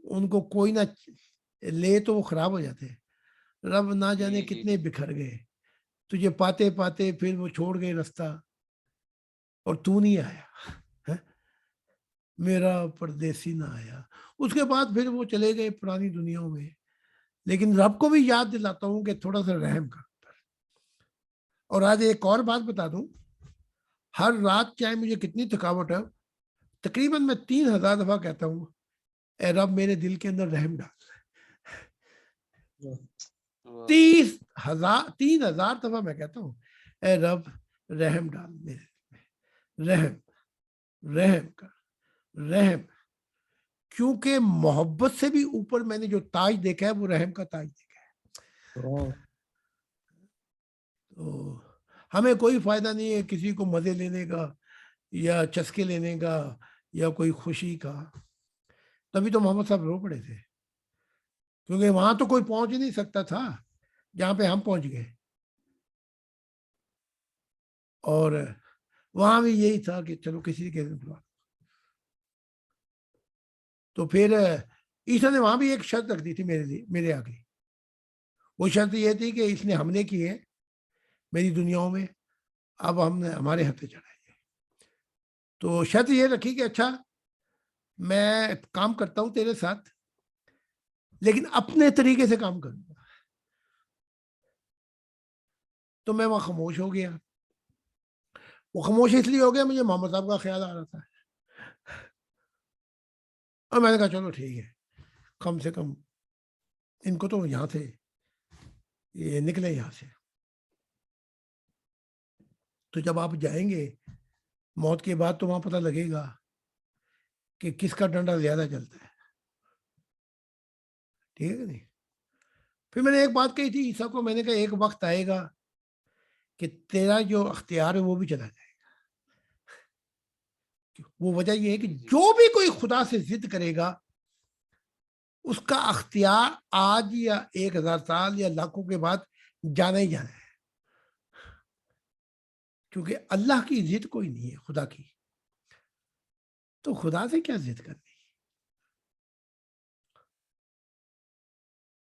ان کو کوئی نہ لے تو وہ خراب ہو جاتے ہیں. رب نہ جانے کتنے بکھر گئے, تجھے پاتے پاتے پھر وہ چھوڑ گئے راستہ اور تو نہیں آیا, میرا پردیسی نہ آیا. اس کے بعد پھر وہ چلے گئے پرانی دنیاوں میں. لیکن رب کو بھی یاد دلاتا ہوں کہ تھوڑا سا رحم کر. اور آج ایک اور بات بتا دوں, ہر رات چاہے مجھے کتنی تھکاوٹ ہے, تقریباً میں 3000 دفعہ کہتا ہوں اے رب میرے دل کے اندر رحم ڈال. 3000 دفعہ میں کہتا ہوں اے رب رحم ڈال میرے دل میں, رحم کر, رحم. کیونکہ محبت سے بھی اوپر میں نے جو تاج دیکھا ہے وہ رحم کا تاج دیکھا ہے. تو ہمیں کوئی فائدہ نہیں ہے کسی کو مزے لینے کا یا چسکے لینے کا یا کوئی خوشی کا. تبھی تو محمد صاحب رو پڑے تھے, کیونکہ وہاں تو کوئی پہنچ ہی نہیں سکتا تھا جہاں پہ ہم پہنچ گئے. اور وہاں بھی یہی تھا کہ چلو کسی کے بلا. تو پھر عیسیٰ نے وہاں بھی ایک شرط رکھ دی تھی میرے لیے, میرے آگے. وہ شرط یہ تھی کہ اس نے حملے کیے میری دنیاؤں میں, اب ہم نے ہمارے ہتھے چڑھائے. تو شرط یہ رکھی کہ اچھا میں کام کرتا ہوں تیرے ساتھ, لیکن اپنے طریقے سے کام کروں گا. تو میں وہاں خاموش ہو گیا. وہ خاموش اس لیے ہو گیا, مجھے محمد صاحب کا خیال آ رہا تھا. اور میں نے کہا چلو ٹھیک ہے, کم سے کم ان کو تو یہاں سے یہ نکلے یہاں سے. تو جب آپ جائیں گے موت کے بعد تو وہاں پتہ لگے گا کہ کس کا ڈنڈا زیادہ چلتا ہے. ٹھیک ہے نہیں. پھر میں نے ایک بات کہی تھی عیسیٰ کو, میں نے کہا ایک وقت آئے گا کہ تیرا جو اختیار ہے وہ بھی چلا جائے گا. وہ وجہ یہ ہے کہ جو بھی کوئی خدا سے ضد کرے گا اس کا اختیار آج یا 1000 سال یا لاکھوں کے بعد جانا ہی جانا ہے. کیونکہ اللہ کی ضد کوئی نہیں ہے خدا کی, تو خدا سے کیا ضد کرنی.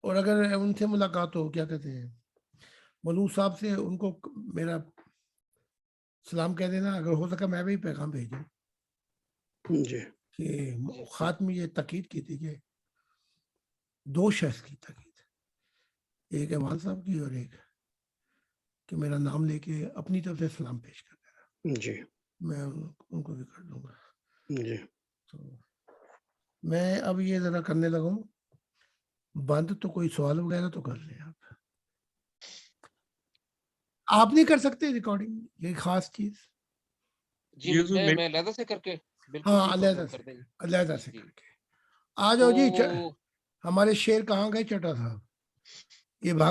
اور اگر ان سے ملاقات ہو, کیا کہتے ہیں ملوث صاحب سے, ان کو میرا سلام کہہ دینا, اگر ہو سکا میں بھی پیغام بھیج دوں جی. کہ خاتمی یہ تاکید کی تھی کہ 2 شخص کی تاکید, ایک امان صاحب کی اور ایک کہ میرا نام لے کے اپنی طرف سے سلام پیش کر دینا. جی. میں ان کو بھی کر دوں گا. جی. تو میں اب یہ ذرا کرنے لگا ہوں بند, تو کوئی سوال وغیرہ تو کر لیں آپ نہیں کر سکتے ریکارڈنگ, یہ خاص چیز. جی میں علیحدہ سے کر کے, ہاں علیحدہ سے کر کے. آ جاؤ جی. ہمارے شیر کہاں گئے چٹا صاحب, یہ